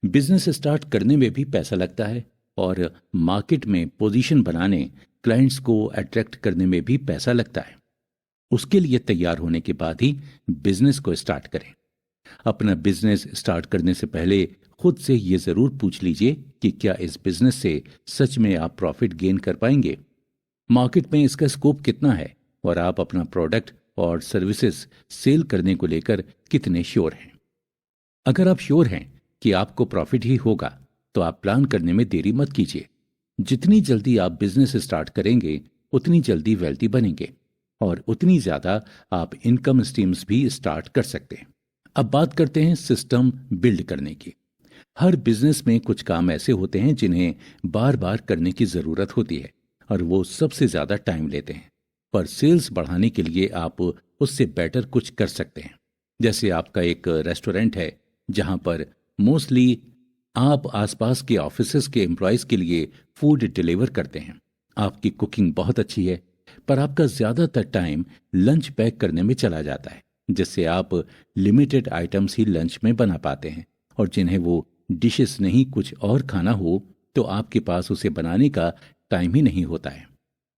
बिजनेस स्टार्ट करने में भी पैसा लगता है और मार्केट में पोजीशन बनाने, क्लाइंट्स को अट्रैक्ट करने में भी पैसा लगता है। उसके लिए तैयार होने के बाद ही बिजनेस को स्टार्ट करें। अपना बिजनेस स्टार्ट करने से पहले खुद से ये जरूर पूछ लीजिए कि क्या इस बिजनेस से सच में आप प्रॉफिट गेन कर पाएंगे, मार्केट में इसका स्कोप कितना है और आप अपना प्रोडक्ट और सर्विसेज सेल करने को लेकर कितने श्योर हैं। अगर आप श्योर हैं कि आपको प्रॉफिट ही होगा तो आप प्लान करने में देरी मत कीजिए। जितनी जल्दी आप बिजनेस स्टार्ट करेंगे उतनी जल्दी वेल्थी बनेंगे और उतनी ज्यादा आप इनकम स्ट्रीम्स भी स्टार्ट कर सकते हैं। अब बात करते हैं सिस्टम बिल्ड करने की। हर बिजनेस में कुछ काम ऐसे होते हैं जिन्हें बार बार करने की जरूरत होती है और वो सबसे ज्यादा टाइम लेते हैं, पर सेल्स बढ़ाने के लिए आप उससे बेटर कुछ कर सकते हैं। जैसे आपका एक रेस्टोरेंट है जहां पर मोस्टली आप आसपास के ऑफिसेज के एम्प्लॉयज के लिए फूड डिलीवर करते हैं। आपकी कुकिंग बहुत अच्छी है, पर आपका ज्यादातर टाइम लंच पैक करने में चला जाता है, जिससे आप लिमिटेड आइटम्स ही लंच में बना पाते हैं और जिन्हें वो डिशेस नहीं कुछ और खाना हो तो आपके पास उसे बनाने का टाइम ही नहीं होता है,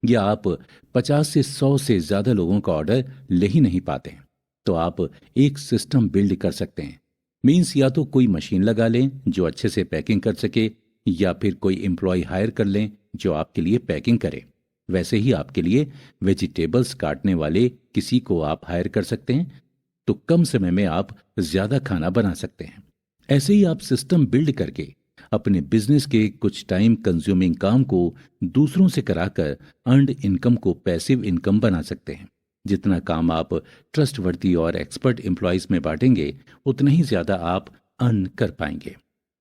या आप 50 से 100 से ज्यादा लोगों का ऑर्डर ले ही नहीं पाते। तो आप एक सिस्टम बिल्ड कर सकते हैं। मीन्स या तो कोई मशीन लगा लें जो अच्छे से पैकिंग कर सके, या फिर कोई एम्प्लॉय हायर कर लें जो आपके लिए पैकिंग करे। वैसे ही आपके लिए वेजिटेबल्स काटने वाले किसी को आप हायर कर सकते हैं, तो कम समय में आप ज्यादा खाना बना सकते हैं। ऐसे ही आप सिस्टम बिल्ड करके अपने बिजनेस के कुछ टाइम कंज्यूमिंग काम को दूसरों से कराकर अर्न्ड इनकम को पैसिव इनकम बना सकते हैं। जितना काम आप ट्रस्टवर्दी और एक्सपर्ट एम्प्लॉयज में बांटेंगे उतना ही ज्यादा आप अर्न कर पाएंगे।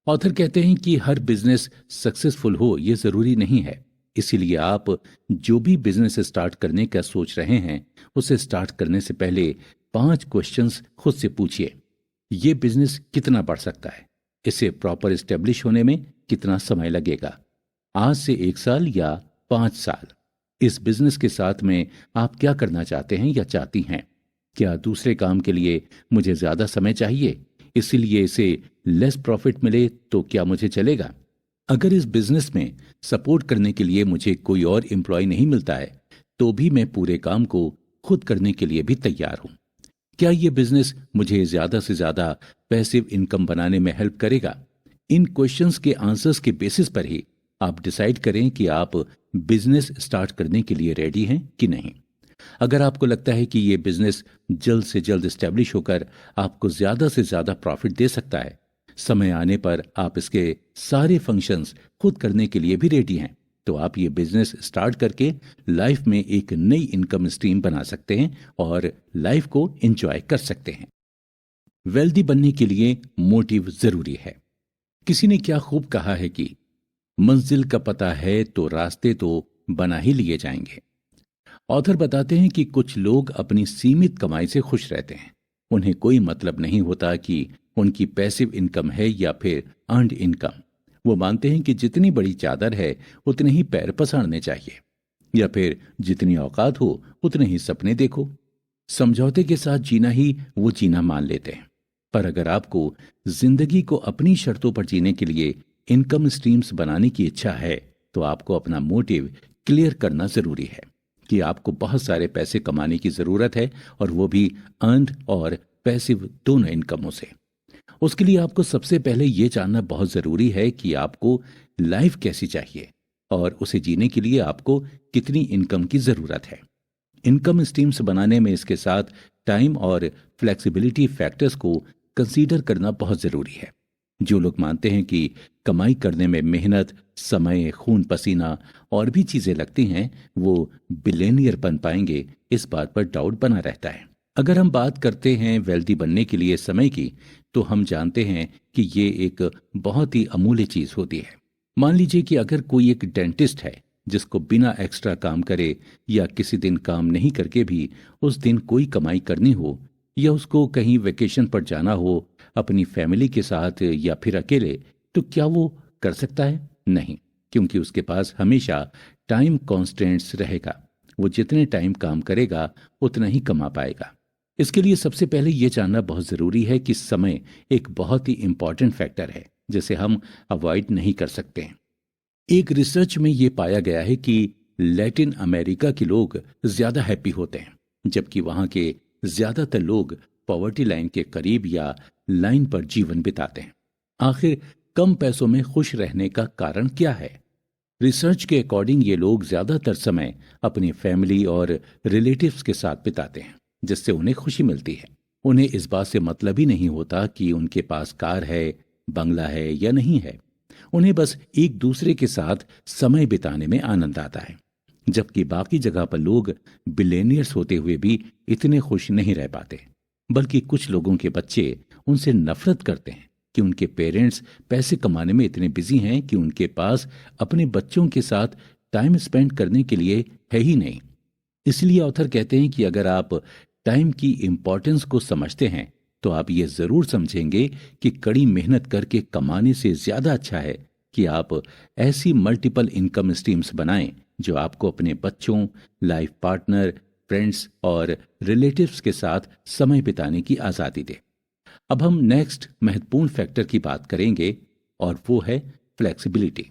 ऑथर कहते हैं कि हर बिजनेस सक्सेसफुल हो ये जरूरी नहीं है, इसीलिए आप जो भी बिजनेस स्टार्ट करने का सोच रहे हैं उसे स्टार्ट करने से पहले 5 क्वेश्चंस खुद से पूछिए। ये बिजनेस कितना बढ़ सकता है, इसे प्रॉपर एस्टेब्लिश होने में कितना समय लगेगा, आज से 1 साल या 5 साल। इस बिजनेस के साथ में आप क्या करना चाहते हैं या चाहती हैं। क्या दूसरे काम के लिए मुझे ज्यादा समय चाहिए, इसीलिए इसे लेस प्रॉफिट मिले तो क्या मुझे चलेगा। अगर इस बिजनेस में सपोर्ट करने के लिए मुझे कोई और एम्प्लॉय नहीं मिलता है तो भी मैं पूरे काम को खुद करने के लिए भी तैयार हूं। क्या ये बिजनेस मुझे ज्यादा से ज्यादा पैसिव इनकम बनाने में हेल्प करेगा। इन क्वेश्चंस के आंसर्स के बेसिस पर ही आप डिसाइड करें कि आप बिजनेस स्टार्ट करने के लिए रेडी हैं कि नहीं। अगर आपको लगता है कि ये बिजनेस जल्द से जल्द एस्टेब्लिश होकर आपको ज्यादा से ज्यादा प्रॉफिट दे सकता है, समय आने पर आप इसके सारे फंक्शंस खुद करने के लिए भी रेडी हैं, तो आप ये बिजनेस स्टार्ट करके लाइफ में एक नई इनकम स्ट्रीम बना सकते हैं और लाइफ को एंजॉय कर सकते हैं। वेल्दी बनने के लिए मोटिव जरूरी है। किसी ने क्या खूब कहा है कि मंजिल का पता है तो रास्ते तो बना ही लिए जाएंगे। ऑथर बताते हैं कि कुछ लोग अपनी सीमित कमाई से खुश रहते हैं। उन्हें कोई मतलब नहीं होता कि उनकी पैसिव इनकम है या फिर अर्न्ड इनकम। वो मानते हैं कि जितनी बड़ी चादर है उतने ही पैर पसारने चाहिए। या फिर जितनी औकात हो उतने ही सपने देखो। समझौते के साथ जीना ही वो जीना मान लेते हैं। पर अगर आपको जिंदगी को अपनी शर्तों पर जीने के लिए इनकम स्ट्रीम्स बनाने की इच्छा है, तो आपको अपना मोटिव क्लियर करना जरूरी है कि आपको बहुत सारे पैसे कमाने की जरूरत है, और वो भी अर्न्ड और पैसिव दोनों इनकमों से। उसके लिए आपको सबसे पहले ये जानना बहुत जरूरी है कि आपको लाइफ कैसी चाहिए और उसे जीने के लिए आपको कितनी इनकम की जरूरत है। इनकम स्ट्रीम्स बनाने में इसके साथ टाइम और फ्लेक्सिबिलिटी फैक्टर्स को कंसीडर करना बहुत जरूरी है। जो लोग मानते हैं कि कमाई करने में मेहनत, समय, खून पसीना और भी चीजें लगती हैं, वो बिलियनियर बन पाएंगे, इस बात पर डाउट बना रहता है। अगर हम बात करते हैं वेल्दी बनने के लिए समय की, तो हम जानते हैं कि ये एक बहुत ही अमूल्य चीज होती है। मान लीजिए कि अगर कोई एक डेंटिस्ट है जिसको बिना एक्स्ट्रा काम करे या किसी दिन काम नहीं करके भी उस दिन कोई कमाई करनी हो, या उसको कहीं वेकेशन पर जाना हो अपनी फैमिली के साथ या फिर अकेले, तो क्या वो कर सकता है? नहीं, क्योंकि उसके पास हमेशा टाइम कॉन्स्टेंट्स रहेगा। वो जितने टाइम काम करेगा उतना ही कमा पाएगा। इसके लिए सबसे पहले ये जानना बहुत जरूरी है कि समय एक बहुत ही इंपॉर्टेंट फैक्टर है जिसे हम अवॉइड नहीं कर सकते। एक रिसर्च में ये पाया गया है कि लैटिन अमेरिका के लोग ज्यादा हैप्पी होते हैं, जबकि वहां के ज्यादातर लोग पॉवर्टी लाइन के करीब या लाइन पर जीवन बिताते हैं। आखिर कम पैसों में खुश रहने का कारण क्या है? रिसर्च के अकॉर्डिंग ये लोग ज्यादातर समय अपनी फैमिली और रिलेटिव्स के साथ बिताते हैं, जिससे उन्हें खुशी मिलती है। उन्हें इस बात से मतलब ही नहीं होता कि उनके पास कार है, बंगला है या नहीं है। उन्हें बस एक दूसरे के साथ समय बिताने में आनंद आता है। जबकि बाकी जगह पर लोग बिलियनियर्स होते हुए भी इतने खुश नहीं रह पाते, बल्कि कुछ लोगों के बच्चे उनसे नफरत करते हैं कि उनके पेरेंट्स पैसे कमाने में इतने बिजी हैं कि उनके पास अपने बच्चों के साथ टाइम स्पेंड करने के लिए है ही नहीं। इसलिए ऑथर कहते हैं कि अगर आप टाइम की इंपॉर्टेंस को समझते हैं, तो आप ये जरूर समझेंगे कि कड़ी मेहनत करके कमाने से ज्यादा अच्छा है कि आप ऐसी मल्टीपल इनकम स्ट्रीम्स बनाएं जो आपको अपने बच्चों, लाइफ पार्टनर, फ्रेंड्स और रिलेटिव्स के साथ समय बिताने की आजादी दे। अब हम नेक्स्ट महत्वपूर्ण फैक्टर की बात करेंगे, और वो है फ्लेक्सिबिलिटी।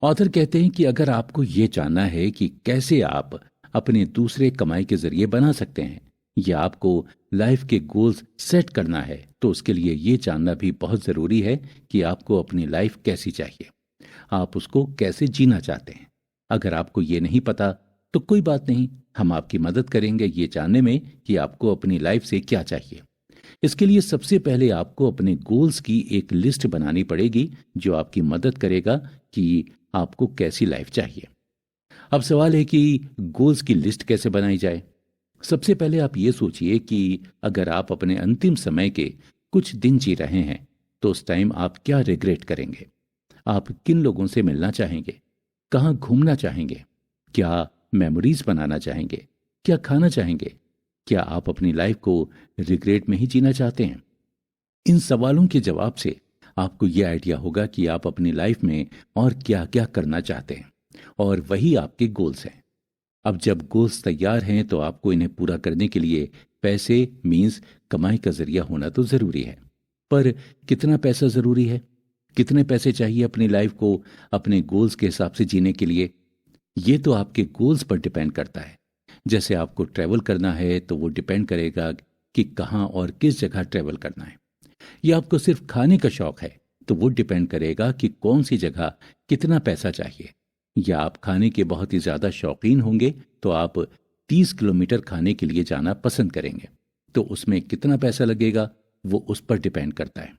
ऑथर कहते हैं कि अगर आपको ये जानना है कि कैसे आप अपने दूसरे कमाई के जरिए बना सकते हैं, या आपको लाइफ के गोल्स सेट करना है, तो उसके लिए ये जानना भी बहुत जरूरी है कि आपको अपनी लाइफ कैसी चाहिए, आप उसको कैसे जीना चाहते हैं। अगर आपको ये नहीं पता तो कोई बात नहीं, हम आपकी मदद करेंगे ये जानने में कि आपको अपनी लाइफ से क्या चाहिए। इसके लिए सबसे पहले आपको अपने गोल्स की एक लिस्ट बनानी पड़ेगी, जो आपकी मदद करेगा कि आपको कैसी लाइफ चाहिए। अब सवाल है कि गोल्स की लिस्ट कैसे बनाई जाए। सबसे पहले आप ये सोचिए कि अगर आप अपने अंतिम समय के कुछ दिन जी रहे हैं, तो उस टाइम आप क्या रिग्रेट करेंगे? आप किन लोगों से मिलना चाहेंगे? कहाँ घूमना चाहेंगे? क्या मेमोरीज बनाना चाहेंगे? क्या खाना चाहेंगे? क्या आप अपनी लाइफ को रिग्रेट में ही जीना चाहते हैं? इन सवालों के जवाब से आपको यह आइडिया होगा कि आप अपनी लाइफ में और क्या क्या करना चाहते हैं, और वही आपके गोल्स हैं। अब जब गोल्स तैयार हैं, तो आपको इन्हें पूरा करने के लिए पैसे मींस कमाई का जरिया होना तो जरूरी है। पर कितना पैसा जरूरी है? कितने पैसे चाहिए अपनी लाइफ को अपने गोल्स के हिसाब से जीने के लिए? ये तो आपके गोल्स पर डिपेंड करता है। जैसे आपको ट्रैवल करना है, तो वो डिपेंड करेगा कि कहाँ और किस जगह ट्रैवल करना है। या आपको सिर्फ खाने का शौक है, तो वो डिपेंड करेगा कि कौन सी जगह कितना पैसा चाहिए। या आप खाने के बहुत ही ज्यादा शौकीन होंगे, तो आप 30 किलोमीटर खाने के लिए जाना पसंद करेंगे, तो उसमें कितना पैसा लगेगा वो उस पर डिपेंड करता है।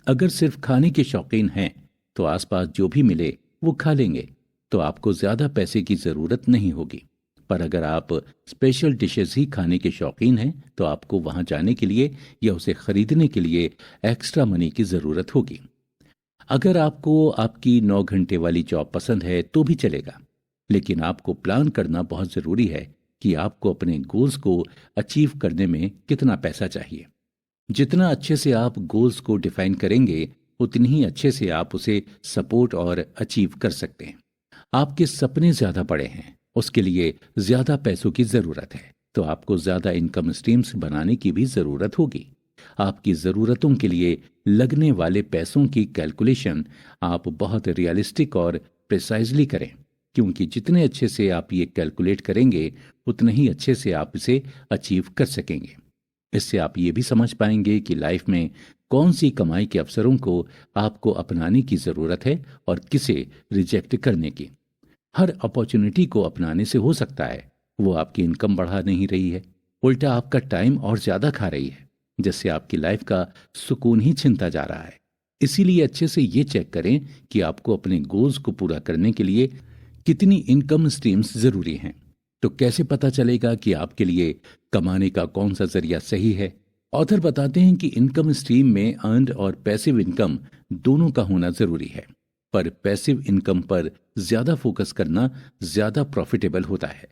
अगर सिर्फ खाने के शौकीन हैं, तो आसपास जो भी मिले वो खा लेंगे, तो आपको ज्यादा पैसे की जरूरत नहीं होगी। पर अगर आप स्पेशल डिशेस ही खाने के शौकीन हैं, तो आपको वहां जाने के लिए या उसे खरीदने के लिए एक्स्ट्रा मनी की जरूरत होगी। अगर आपको आपकी 9 घंटे वाली जॉब पसंद है तो भी चलेगा, लेकिन आपको प्लान करना बहुत जरूरी है कि आपको अपने गोल्स को अचीव करने में कितना पैसा चाहिए। जितना अच्छे से आप गोल्स को डिफाइन करेंगे, उतनी ही अच्छे से आप उसे सपोर्ट और अचीव कर सकते हैं। आपके सपने ज्यादा बड़े हैं उसके लिए ज्यादा पैसों की जरूरत है, तो आपको ज्यादा इनकम स्ट्रीम्स बनाने की भी जरूरत होगी। आपकी जरूरतों के लिए लगने वाले पैसों की कैलकुलेशन आप बहुत रियलिस्टिक और प्रिसाइजली करें, क्योंकि जितने अच्छे से आप ये कैलकुलेट करेंगे उतने ही अच्छे से आप इसे अचीव कर सकेंगे। इससे आप ये भी समझ पाएंगे कि लाइफ में कौन सी कमाई के अवसरों को आपको अपनाने की जरूरत है और किसे रिजेक्ट करने की। हर अपॉर्चुनिटी को अपनाने से हो सकता है वो आपकी इनकम बढ़ा नहीं रही है, उल्टा आपका टाइम और ज्यादा खा रही है, जिससे आपकी लाइफ का सुकून ही छिनता जा रहा है। इसीलिए अच्छे से ये चेक करें कि आपको अपने गोल्स को पूरा करने के लिए कितनी इनकम स्ट्रीम्स जरूरी हैं। तो कैसे पता चलेगा कि आपके लिए कमाने का कौन सा जरिया सही है? ऑथर बताते हैं कि इनकम स्ट्रीम में अर्न्ड और पैसिव इनकम दोनों का होना जरूरी है, पर पैसिव इनकम पर ज्यादा फोकस करना ज्यादा प्रॉफिटेबल होता है।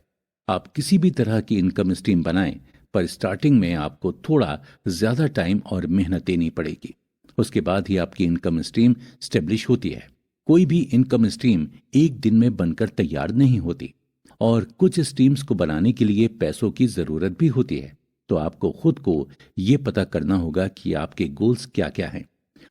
आप किसी भी तरह की इनकम स्ट्रीम बनाएं, पर स्टार्टिंग में आपको थोड़ा ज्यादा टाइम और मेहनत देनी पड़ेगी। उसके बाद ही आपकी इनकम स्ट्रीम स्टेब्लिश होती है। कोई भी इनकम स्ट्रीम एक दिन में बनकर तैयार नहीं होती, और कुछ स्ट्रीम्स को बनाने के लिए पैसों की जरूरत भी होती है। तो आपको खुद को ये पता करना होगा कि आपके गोल्स क्या क्या हैं।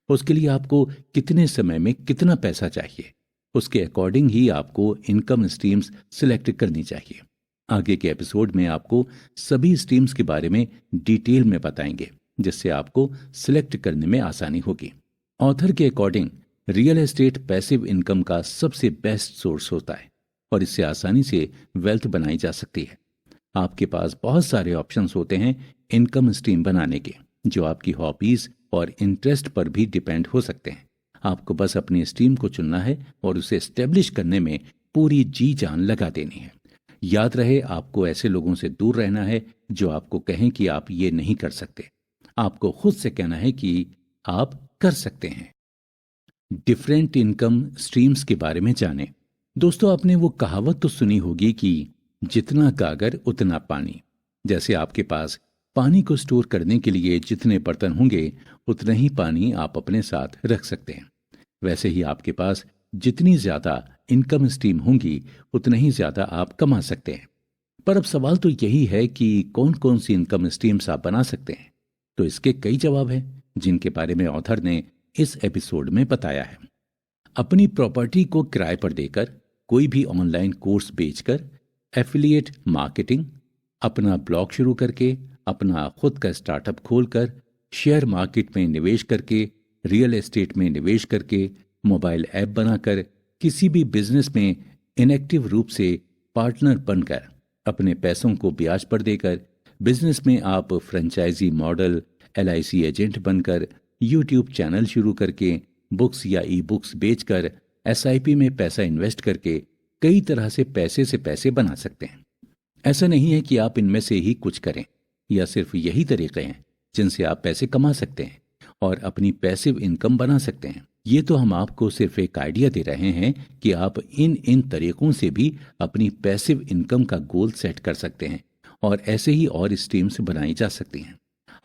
उसके लिए आपको कितने समय में कितना पैसा चाहिए, उसके अकॉर्डिंग ही आपको इनकम स्ट्रीम्स सिलेक्ट करनी चाहिए। आगे के एपिसोड में आपको सभी स्ट्रीम्स के बारे में डिटेल में बताएंगे, जिससे आपको सिलेक्ट करने में आसानी होगी। ऑथर के according real estate passive income का सबसे बेस्ट सोर्स होता है और इससे आसानी से वेल्थ बनाई जा सकती है। आपके पास बहुत सारे ऑप्शंस होते हैं इनकम स्ट्रीम बनाने के, जो आपकी हॉबीज और इंटरेस्ट पर भी डिपेंड हो सकते हैं। आपको बस अपनी स्ट्रीम को चुनना है और उसे एस्टेब्लिश करने में पूरी जी जान लगा देनी है। याद रहे, आपको ऐसे लोगों से दूर रहना है जो आपको कहें कि आप ये नहीं कर सकते। आपको खुद से कहना है कि आप कर सकते हैं। डिफरेंट इनकम स्ट्रीम्स के बारे में जानें। दोस्तों, आपने वो कहावत तो सुनी होगी कि जितना गागर उतना पानी। जैसे आपके पास पानी को स्टोर करने के लिए जितने बर्तन होंगे उतना ही पानी आप अपने साथ रख सकते हैं। वैसे ही आपके पास जितनी ज्यादा इनकम स्ट्रीम होंगी उतना ही ज्यादा आप कमा सकते हैं। पर अब सवाल तो यही है कि कौन कौन सी इनकम स्ट्रीम्स आप बना सकते हैं। तो इसके कई जवाब हैं, जिनके बारे में ऑथर ने इस एपिसोड में बताया है। अपनी प्रॉपर्टी को किराए पर देकर, कोई भी ऑनलाइन कोर्स बेचकर, एफिलिएट मार्केटिंग, अपना ब्लॉग शुरू करके, अपना खुद का स्टार्टअप खोलकर, शेयर मार्केट में निवेश करके, रियल एस्टेट में निवेश करके, मोबाइल ऐप बनाकर, किसी भी बिजनेस में इनएक्टिव रूप से पार्टनर बनकर, अपने पैसों को ब्याज पर देकर, बिजनेस में आप फ्रेंचाइजी मॉडल, LIC एजेंट बनकर, यूट्यूब चैनल शुरू करके, बुक्स या ई बुक्स बेचकर, SIP में पैसा इन्वेस्ट करके, कई तरह से पैसे बना सकते हैं। ऐसा नहीं है कि आप इनमें से ही कुछ करें, या सिर्फ यही तरीके हैं जिनसे आप पैसे कमा सकते हैं और अपनी पैसिव इनकम बना सकते हैं। ये तो हम आपको सिर्फ एक आइडिया दे रहे हैं कि आप इन तरीकों से भी अपनी पैसिव इनकम का गोल सेट कर सकते हैं और ऐसे ही और स्ट्रीम्स बनाई जा सकती हैं।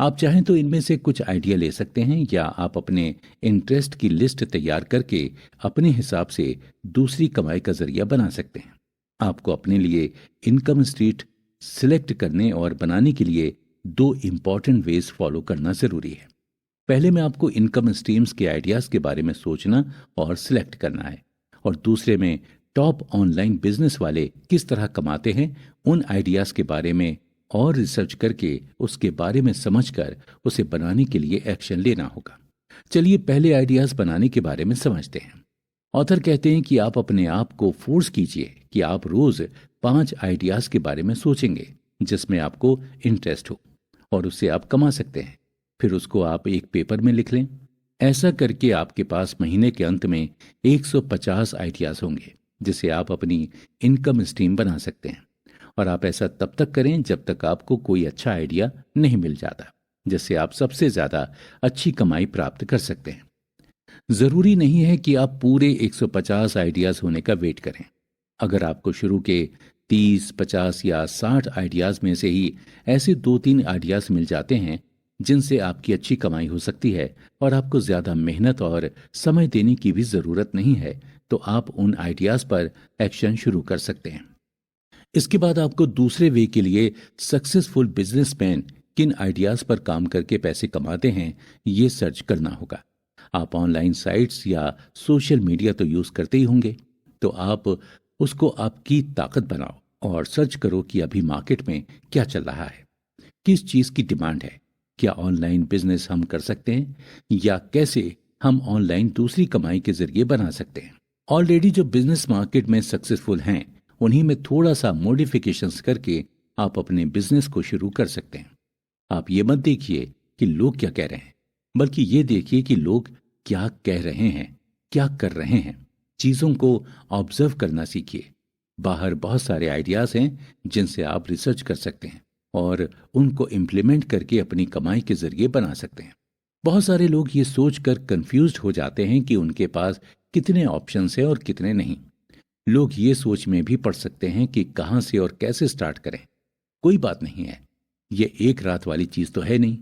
आप चाहें तो इनमें से कुछ आइडिया ले सकते हैं, या आप अपने इंटरेस्ट की लिस्ट तैयार करके अपने हिसाब से दूसरी कमाई का जरिया बना सकते हैं। आपको अपने लिए इनकम स्ट्रीम सिलेक्ट करने और बनाने के लिए 2 इंपॉर्टेंट वेज फॉलो करना जरूरी है। पहले में आपको इनकम स्ट्रीम्स के आइडियाज के बारे में सोचना और सिलेक्ट करना है, और दूसरे में टॉप ऑनलाइन बिजनेस वाले किस तरह कमाते हैं उन आइडियाज के बारे में और रिसर्च करके उसके बारे में समझकर उसे बनाने के लिए एक्शन लेना होगा। चलिए पहले आइडियाज बनाने के बारे में समझते हैं। ऑथर कहते हैं कि आप अपने आप को फोर्स कीजिए कि आप रोज 5 आइडियाज के बारे में सोचेंगे जिसमें आपको इंटरेस्ट हो और उससे आप कमा सकते हैं। फिर उसको आप एक पेपर में लिख लें। ऐसा करके आपके पास महीने के अंत में 150 आइडियाज होंगे जिसे आप अपनी इनकम स्ट्रीम बना सकते हैं। और आप ऐसा तब तक करें जब तक आपको कोई अच्छा आइडिया नहीं मिल जाता जिससे आप सबसे ज्यादा अच्छी कमाई प्राप्त कर सकते हैं। जरूरी नहीं है कि आप पूरे 150 आइडियाज होने का वेट करें। अगर आपको शुरू के 30, 50 या 60 आइडियाज में से ही ऐसे 2-3 आइडियाज मिल जाते हैं जिनसे आपकी अच्छी कमाई हो सकती है और आपको ज्यादा मेहनत और समय देने की भी जरूरत नहीं है, तो आप उन आइडियाज पर एक्शन शुरू कर सकते हैं। इसके बाद आपको दूसरे वे के लिए सक्सेसफुल बिजनेसमैन किन आइडियाज पर काम करके पैसे कमाते हैं ये सर्च करना होगा। आप ऑनलाइन साइट्स या सोशल मीडिया तो यूज करते ही होंगे, तो आप उसको आपकी ताकत बनाओ और सर्च करो कि अभी मार्केट में क्या चल रहा है, किस चीज की डिमांड है, क्या ऑनलाइन बिजनेस हम कर सकते हैं या कैसे हम ऑनलाइन दूसरी कमाई के जरिए बना सकते हैं। ऑलरेडी जो बिजनेस मार्केट में सक्सेसफुल हैं उन्हीं में थोड़ा सा मॉडिफिकेशंस करके आप अपने बिजनेस को शुरू कर सकते हैं। आप ये मत देखिए कि लोग क्या कह रहे हैं, बल्कि ये देखिए कि लोग क्या कह रहे हैं, क्या कर रहे हैं। चीजों को ऑब्जर्व करना सीखिए। बाहर बहुत सारे आइडियाज हैं जिनसे आप रिसर्च कर सकते हैं और उनको इम्प्लीमेंट करके अपनी कमाई के जरिए बना सकते हैं। बहुत सारे लोग ये सोचकर कंफ्यूज्ड हो जाते हैं कि उनके पास कितने ऑप्शंस हैं और कितने नहीं। लोग ये सोच में भी पड़ सकते हैं कि कहां से और कैसे स्टार्ट करें। कोई बात नहीं है, ये एक रात वाली चीज तो है नहीं।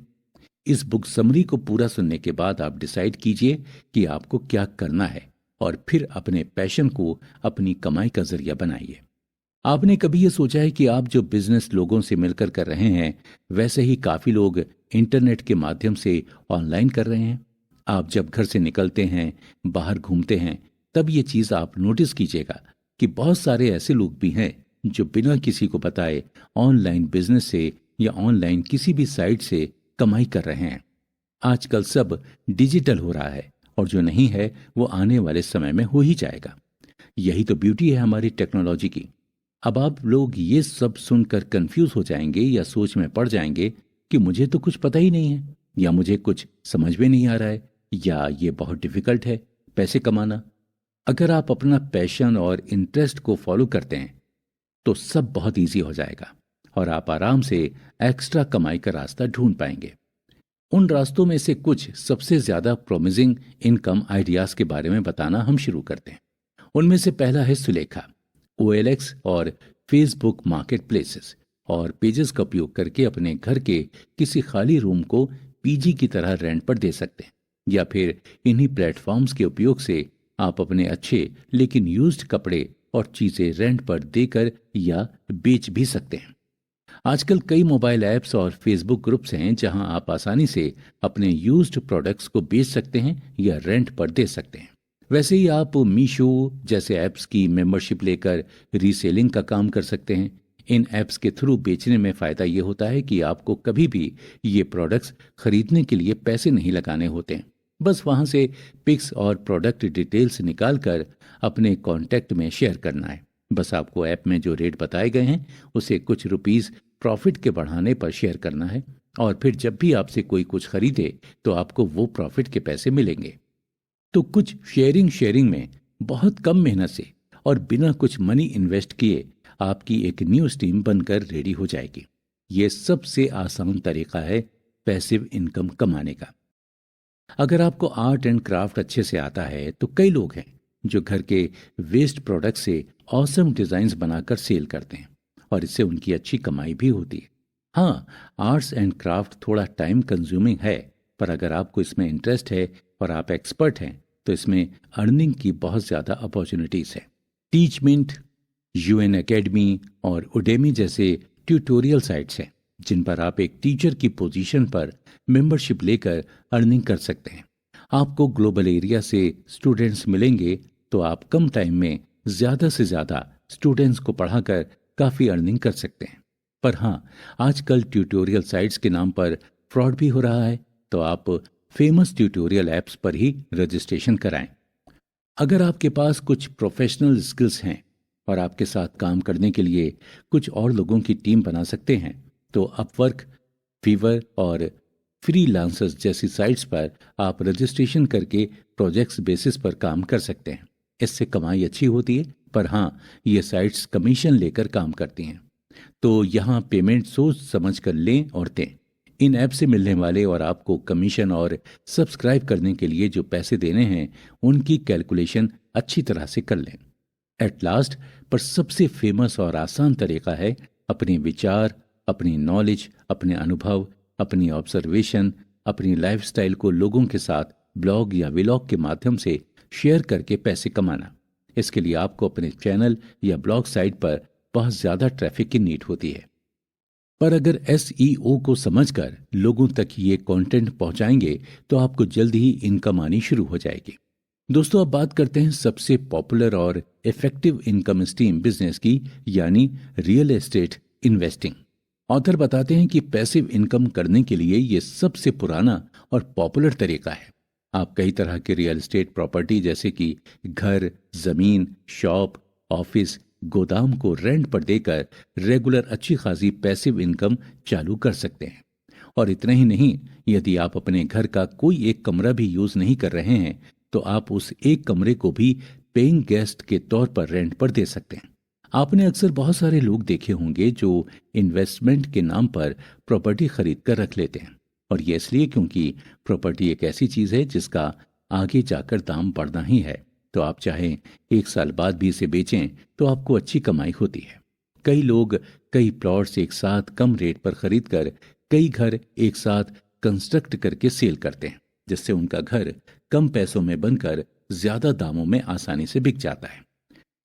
इस बुक समरी को पूरा सुनने के बाद आप डिसाइड कीजिए कि आपको क्या करना है और फिर अपने पैशन को अपनी कमाई का जरिया बनाइए। आपने कभी ये सोचा है कि आप जो बिजनेस लोगों से मिलकर कर रहे हैं वैसे ही काफी लोग इंटरनेट के माध्यम से ऑनलाइन कर रहे हैं। आप जब घर से निकलते हैं, बाहर घूमते हैं, तब ये चीज आप नोटिस कीजिएगा कि बहुत सारे ऐसे लोग भी हैं जो बिना किसी को बताए ऑनलाइन बिजनेस से या ऑनलाइन किसी भी साइट से कमाई कर रहे हैं। आजकल सब डिजिटल हो रहा है और जो नहीं है वो आने वाले समय में हो ही जाएगा। यही तो ब्यूटी है हमारी टेक्नोलॉजी की। अब आप लोग ये सब सुनकर कंफ्यूज हो जाएंगे या सोच में पड़ जाएंगे कि मुझे तो कुछ पता ही नहीं है, या मुझे कुछ समझ में नहीं आ रहा है, या ये बहुत डिफिकल्ट है पैसे कमाना। अगर आप अपना पैशन और इंटरेस्ट को फॉलो करते हैं तो सब बहुत इजी हो जाएगा और आप आराम से एक्स्ट्रा कमाई का रास्ता ढूंढ पाएंगे। उन रास्तों में से कुछ सबसे ज्यादा प्रोमिसिंग इनकम आइडियाज के बारे में बताना हम शुरू करते हैं। उनमें से पहला है सुलेखा। OLX और फेसबुक मार्केट प्लेसेस और पेजेस का उपयोग करके अपने घर के किसी खाली रूम को पीजी की तरह रेंट पर दे सकते हैं, या फिर इन्हीं प्लेटफॉर्म्स के उपयोग से आप अपने अच्छे लेकिन यूज्ड कपड़े और चीजें रेंट पर देकर या बेच भी सकते हैं। आजकल कई मोबाइल ऐप्स और फेसबुक ग्रुप्स हैं जहां आप आसानी से अपने यूज्ड प्रोडक्ट्स को बेच सकते हैं या रेंट पर दे सकते हैं। वैसे ही आप मीशो जैसे ऐप्स की मेंबरशिप लेकर रीसेलिंग का काम कर सकते हैं। इन ऐप्स के थ्रू बेचने में फायदा ये होता है कि आपको कभी भी ये प्रोडक्ट्स खरीदने के लिए पैसे नहीं लगाने होते हैं। बस वहां से पिक्स और प्रोडक्ट डिटेल्स निकालकर अपने कॉन्टैक्ट में शेयर करना है। बस आपको ऐप में जो रेट बताए गए हैं उसे कुछ रुपीस प्रॉफिट के बढ़ाने पर शेयर करना है और फिर जब भी आपसे कोई कुछ खरीदे तो आपको वो प्रॉफिट के पैसे मिलेंगे। तो कुछ शेयरिंग में बहुत कम मेहनत से और बिना कुछ मनी इन्वेस्ट किए आपकी एक न्यू स्ट्रीम बनकर रेडी हो जाएगी। ये सबसे आसान तरीका है पैसिव इनकम कमाने का। अगर आपको आर्ट एंड क्राफ्ट अच्छे से आता है तो कई लोग हैं जो घर के वेस्ट प्रोडक्ट से ऑसम डिजाइन्स बनाकर सेल करते हैं और इससे उनकी अच्छी कमाई भी होती है। हाँ, आर्ट्स एंड क्राफ्ट थोड़ा टाइम कंज्यूमिंग है, पर अगर आपको इसमें इंटरेस्ट है और आप एक्सपर्ट हैं तो इसमें अर्निंग की बहुत ज्यादा अपॉर्चुनिटीज है। टीचमिंट, UN एकेडमी और उडेमी जैसे ट्यूटोरियल साइट्स हैं जिन पर आप एक टीचर की पोजीशन पर मेंबरशिप लेकर अर्निंग कर सकते हैं। आपको ग्लोबल एरिया से स्टूडेंट्स मिलेंगे तो आप कम टाइम में ज्यादा से ज्यादा स्टूडेंट्स को पढ़ाकर काफी अर्निंग कर सकते हैं। पर हाँ, आजकल ट्यूटोरियल साइट्स के नाम पर फ्रॉड भी हो रहा है, तो आप फेमस ट्यूटोरियल ऐप्स पर ही रजिस्ट्रेशन कराएं। अगर आपके पास कुछ प्रोफेशनल स्किल्स हैं और आपके साथ काम करने के लिए कुछ और लोगों की टीम बना सकते हैं तो अपवर्क, फीवर और फ्रीलांसर्स जैसी साइट्स पर आप रजिस्ट्रेशन करके प्रोजेक्ट्स बेसिस पर काम कर सकते हैं। इससे कमाई अच्छी होती है, पर हाँ, ये साइट्स कमीशन लेकर काम करती हैं, तो यहाँ पेमेंट सोच समझ कर लें और दें। इन ऐप से मिलने वाले और आपको कमीशन और सब्सक्राइब करने के लिए जो पैसे देने हैं उनकी कैलकुलेशन अच्छी तरह से कर लें। एट लास्ट पर सबसे फेमस और आसान तरीका है अपने विचार, अपनी नॉलेज, अपने अनुभव, अपनी ऑब्जर्वेशन, अपनी लाइफस्टाइल को लोगों के साथ ब्लॉग या व्लॉग के माध्यम से शेयर करके पैसे कमाना। इसके लिए आपको अपने चैनल या ब्लॉग साइट पर बहुत ज्यादा ट्रैफिक की नीड होती है। पर अगर एसईओ को समझकर लोगों तक ये कंटेंट पहुंचाएंगे तो आपको जल्द ही इनकम आनी शुरू हो जाएगी। दोस्तों, अब बात करते हैं सबसे पॉपुलर और इफेक्टिव इनकम स्ट्रीम बिजनेस की, यानी रियल एस्टेट इन्वेस्टिंग। ऑथर बताते हैं कि पैसिव इनकम करने के लिए ये सबसे पुराना और पॉपुलर तरीका है। आप कई तरह के रियल एस्टेट प्रॉपर्टी जैसे कि घर, जमीन, शॉप, ऑफिस, गोदाम को रेंट पर देकर रेगुलर अच्छी खासी पैसिव इनकम चालू कर सकते हैं। और इतना ही नहीं, यदि आप अपने घर का कोई एक कमरा भी यूज नहीं कर रहे हैं तो आप उस एक कमरे को भी पेइंग गेस्ट के तौर पर रेंट पर दे सकते हैं। आपने अक्सर बहुत सारे लोग देखे होंगे जो इन्वेस्टमेंट के नाम पर प्रॉपर्टी खरीद कर रख लेते हैं, और ये इसलिए क्योंकि प्रॉपर्टी एक ऐसी चीज है जिसका आगे जाकर दाम बढ़ना ही है। तो आप चाहें 1 साल बाद भी इसे बेचें तो आपको अच्छी कमाई होती है। कई लोग कई प्लॉट्स एक साथ कम रेट पर खरीद कर कई घर एक साथ कंस्ट्रक्ट करके सेल करते हैं, जिससे उनका घर कम पैसों में बनकर ज्यादा दामों में आसानी से बिक जाता है।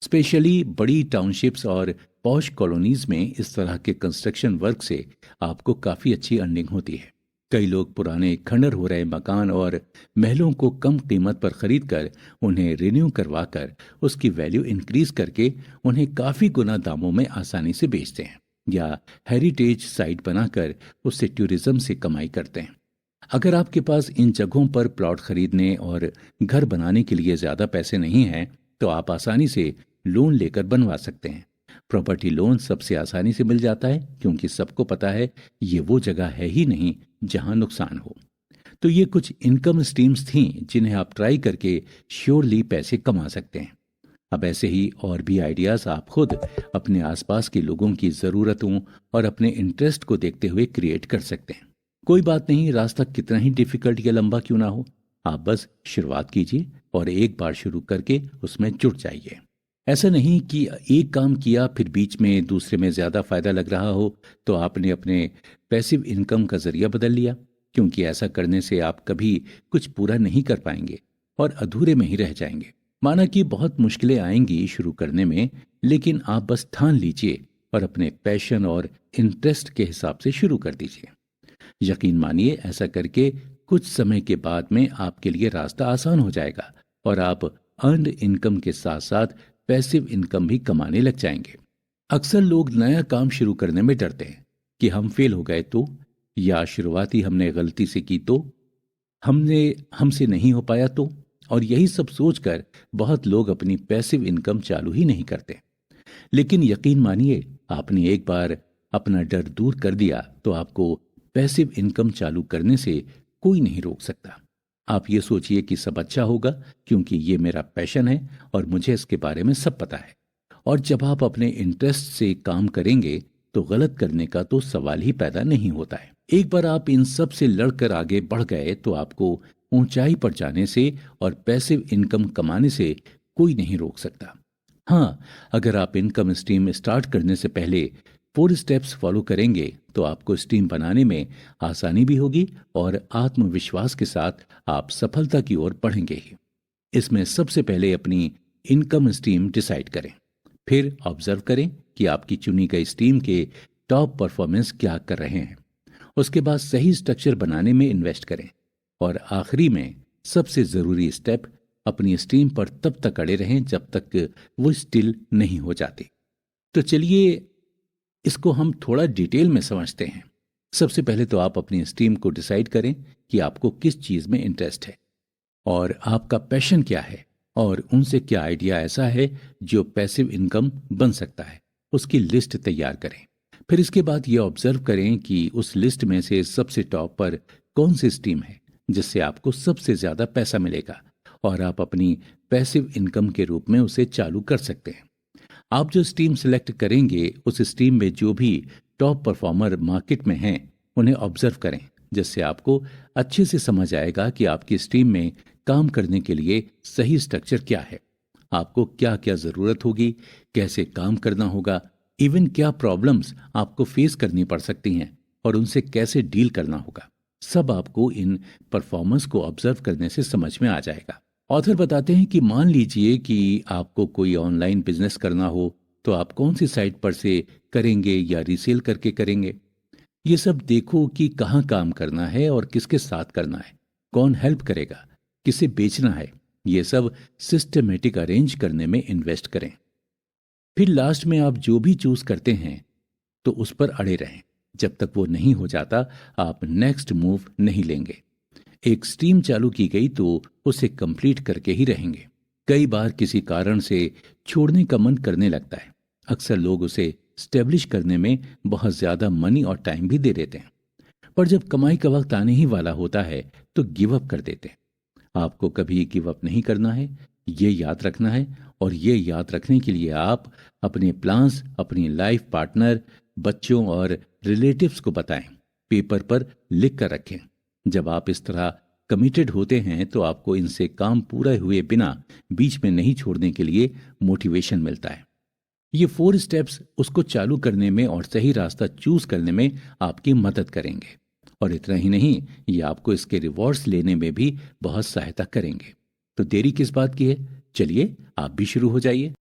स्पेशली बड़ी टाउनशिप्स और पॉश कॉलोनीज में इस तरह के कंस्ट्रक्शन वर्क से आपको काफी अच्छी अर्निंग होती है। कई लोग पुराने खंडर हो रहे मकान और महलों को कम कीमत पर खरीदकर उन्हें रिन्यू करवाकर उसकी वैल्यू इंक्रीज करके उन्हें काफी गुना दामों में आसानी से बेचते हैं, या हेरिटेज साइट बनाकर उससे टूरिज्म से कमाई करते हैं। अगर आपके पास इन जगहों पर प्लॉट खरीदने और घर बनाने के लिए ज्यादा पैसे नहीं हैं तो आप आसानी से लोन लेकर बनवा सकते हैं। प्रॉपर्टी लोन सबसे आसानी से मिल जाता है क्योंकि सबको पता है ये वो जगह है ही नहीं जहां नुकसान हो। तो ये कुछ इनकम स्ट्रीम्स थीं जिन्हें आप ट्राई करके श्योरली पैसे कमा सकते हैं। अब ऐसे ही और भी आइडियाज आप खुद अपने आसपास के लोगों की जरूरतों और अपने इंटरेस्ट को देखते हुए क्रिएट कर सकते हैं। कोई बात नहीं, रास्ता कितना ही डिफिकल्ट या लंबा क्यों ना हो, आप बस शुरुआत कीजिए और एक बार शुरू करके उसमें जुट जाइए। ऐसा नहीं कि एक काम किया फिर बीच में दूसरे में ज्यादा फायदा लग रहा हो तो आपने अपने पैसिव इनकम का जरिया बदल लिया, क्योंकि ऐसा करने से आप कभी कुछ पूरा नहीं कर पाएंगे और अधूरे में ही रह जाएंगे। माना कि बहुत मुश्किलें आएंगी शुरू करने में, लेकिन आप बस ठान लीजिए और अपने पैशन और इंटरेस्ट के हिसाब से शुरू कर दीजिए। यकीन मानिए, ऐसा करके कुछ समय के बाद में आपके लिए रास्ता आसान हो जाएगा और आप अर्न्ड इनकम के साथ साथ पैसिव इनकम भी कमाने लग जाएंगे। अक्सर लोग नया काम शुरू करने में डरते हैं कि हम फेल हो गए तो, या शुरुआती हमने गलती से की तो, हमसे नहीं हो पाया तो, और यही सब सोचकर बहुत लोग अपनी पैसिव इनकम चालू ही नहीं करते। लेकिन यकीन मानिए, आपने एक बार अपना डर दूर कर दिया तो आपको पैसिव इनकम चालू करने से कोई नहीं रोक सकता। आप ये सोचिए कि सब अच्छा होगा क्योंकि ये मेरा पैशन है और मुझे इसके बारे में सब पता है। और जब आप अपने इंटरेस्ट से काम करेंगे तो गलत करने का तो सवाल ही पैदा नहीं होता है। एक बार आप इन सब से लड़कर आगे बढ़ गए तो आपको ऊंचाई पर जाने से और पैसिव इनकम कमाने से कोई नहीं रोक सकता। हाँ, अगर आप इनकम स्ट्रीम स्टार्ट करने से पहले 4 स्टेप्स फॉलो करेंगे तो आपको स्ट्रीम बनाने में आसानी भी होगी और आत्मविश्वास के साथ आप सफलता की ओर बढ़ेंगे ही। इसमें सबसे पहले अपनी इनकम स्ट्रीम डिसाइड करें, फिर ऑब्जर्व करें कि आपकी चुनी गई स्ट्रीम के टॉप परफॉर्मेंस क्या कर रहे हैं। उसके बाद सही स्ट्रक्चर बनाने में इन्वेस्ट करें और आखिरी में सबसे जरूरी स्टेप, अपनी स्ट्रीम पर तब तक अड़े रहें जब तक वो स्टिल नहीं हो जाती। तो चलिए इसको हम थोड़ा डिटेल में समझते हैं। सबसे पहले तो आप अपनी स्ट्रीम को डिसाइड करें कि आपको किस चीज में इंटरेस्ट है और आपका पैशन क्या है, और उनसे क्या आइडिया ऐसा है जो पैसिव इनकम बन सकता है। उसकी लिस्ट तैयार करें। फिर इसके बाद ये ऑब्जर्व करें कि उस लिस्ट में से सबसे टॉप पर कौन सी स्ट्रीम है जिससे आपको सबसे ज्यादा पैसा मिलेगा और आप अपनी पैसिव इनकम के रूप में उसे चालू कर सकते हैं। आप जो स्ट्रीम सिलेक्ट करेंगे उस स्ट्रीम में जो भी टॉप परफॉर्मर मार्केट में हैं उन्हें ऑब्जर्व करें, जिससे आपको अच्छे से समझ आएगा कि आपकी स्ट्रीम में काम करने के लिए सही स्ट्रक्चर क्या है, आपको क्या क्या जरूरत होगी, कैसे काम करना होगा, इवन क्या प्रॉब्लम्स आपको फेस करनी पड़ सकती हैं और उनसे कैसे डील करना होगा। सब आपको इन परफॉर्मेंस को ऑब्जर्व करने से समझ में आ जाएगा। ऑथर बताते हैं कि मान लीजिए कि आपको कोई ऑनलाइन बिजनेस करना हो तो आप कौन सी साइट पर से करेंगे या रीसेल करके करेंगे। ये सब देखो कि कहाँ काम करना है और किसके साथ करना है, कौन हेल्प करेगा, किसे बेचना है। ये सब सिस्टमेटिक अरेंज करने में इन्वेस्ट करें। फिर लास्ट में आप जो भी चूज करते हैं तो उस पर अड़े रहें। जब तक वो नहीं हो जाता आप नेक्स्ट मूव नहीं लेंगे। एक स्ट्रीम चालू की गई तो उसे कंप्लीट करके ही रहेंगे। कई बार किसी कारण से छोड़ने का मन करने लगता है। अक्सर लोग उसे स्टेब्लिश करने में बहुत ज्यादा मनी और टाइम भी दे देते हैं, पर जब कमाई का वक्त आने ही वाला होता है तो गिव अप कर देते हैं। आपको कभी गिव अप नहीं करना है, ये याद रखना है। और ये याद रखने के लिए आप अपने प्लान्स अपनी लाइफ पार्टनर, बच्चों और रिलेटिव्स को बताएं, पेपर पर लिख कर रखें। जब आप इस तरह कमिटेड होते हैं तो आपको इनसे काम पूरा हुए बिना बीच में नहीं छोड़ने के लिए मोटिवेशन मिलता है। ये 4 स्टेप्स उसको चालू करने में और सही रास्ता चूज करने में आपकी मदद करेंगे। और इतना ही नहीं, ये आपको इसके रिवॉर्ड्स लेने में भी बहुत सहायता करेंगे। तो देरी किस बात की है, चलिए आप भी शुरू हो जाइए।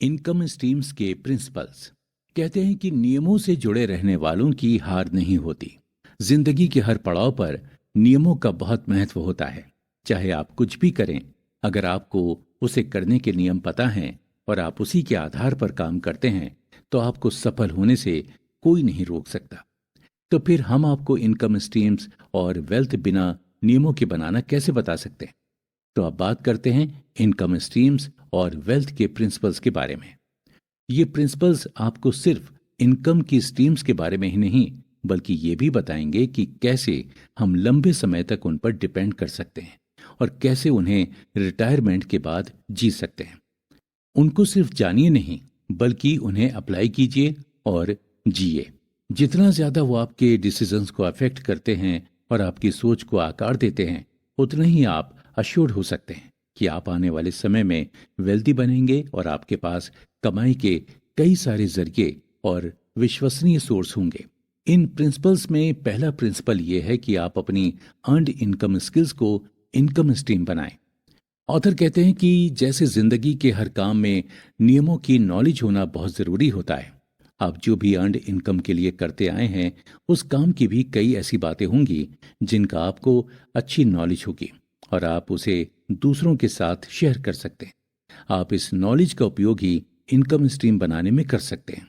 इनकम स्ट्रीम्स के प्रिंसिपल्स कहते हैं कि नियमों से जुड़े रहने वालों की हार नहीं होती। जिंदगी के हर पड़ाव पर नियमों का बहुत महत्व होता है। चाहे आप कुछ भी करें, अगर आपको उसे करने के नियम पता हैं और आप उसी के आधार पर काम करते हैं तो आपको सफल होने से कोई नहीं रोक सकता। तो फिर हम आपको इनकम स्ट्रीम्स और वेल्थ बिना नियमों के बनाना कैसे बता सकते हैं। तो अब बात करते हैं इनकम स्ट्रीम्स और वेल्थ के प्रिंसिपल्स के बारे में। ये प्रिंसिपल्स आपको सिर्फ इनकम की स्ट्रीम्स के बारे में ही नहीं बल्कि ये भी बताएंगे कि कैसे हम लंबे समय तक उन पर डिपेंड कर सकते हैं और कैसे उन्हें रिटायरमेंट के बाद जी सकते हैं। उनको सिर्फ जानिए नहीं बल्कि उन्हें अप्लाई कीजिए और जिए। जितना ज्यादा वो आपके डिसीजंस को अफेक्ट करते हैं और आपकी सोच को आकार देते हैं, उतना ही आप अश्योर्ड हो सकते हैं कि आप आने वाले समय में वेल्दी बनेंगे और आपके पास कमाई के कई सारे जरिए और विश्वसनीय सोर्स होंगे। इन प्रिंसिपल्स में पहला प्रिंसिपल यह है कि आप अपनी अर्नड इनकम स्किल्स को इनकम स्ट्रीम बनाएं। ऑथर कहते हैं कि जैसे जिंदगी के हर काम में नियमों की नॉलेज होना बहुत जरूरी होता है, आप जो भी अर्नड इनकम के लिए करते आए हैं उस काम की भी कई ऐसी बातें होंगी जिनका आपको अच्छी नॉलेज होगी और आप उसे दूसरों के साथ शेयर कर सकते हैं। आप इस नॉलेज का उपयोग ही इनकम स्ट्रीम बनाने में कर सकते हैं।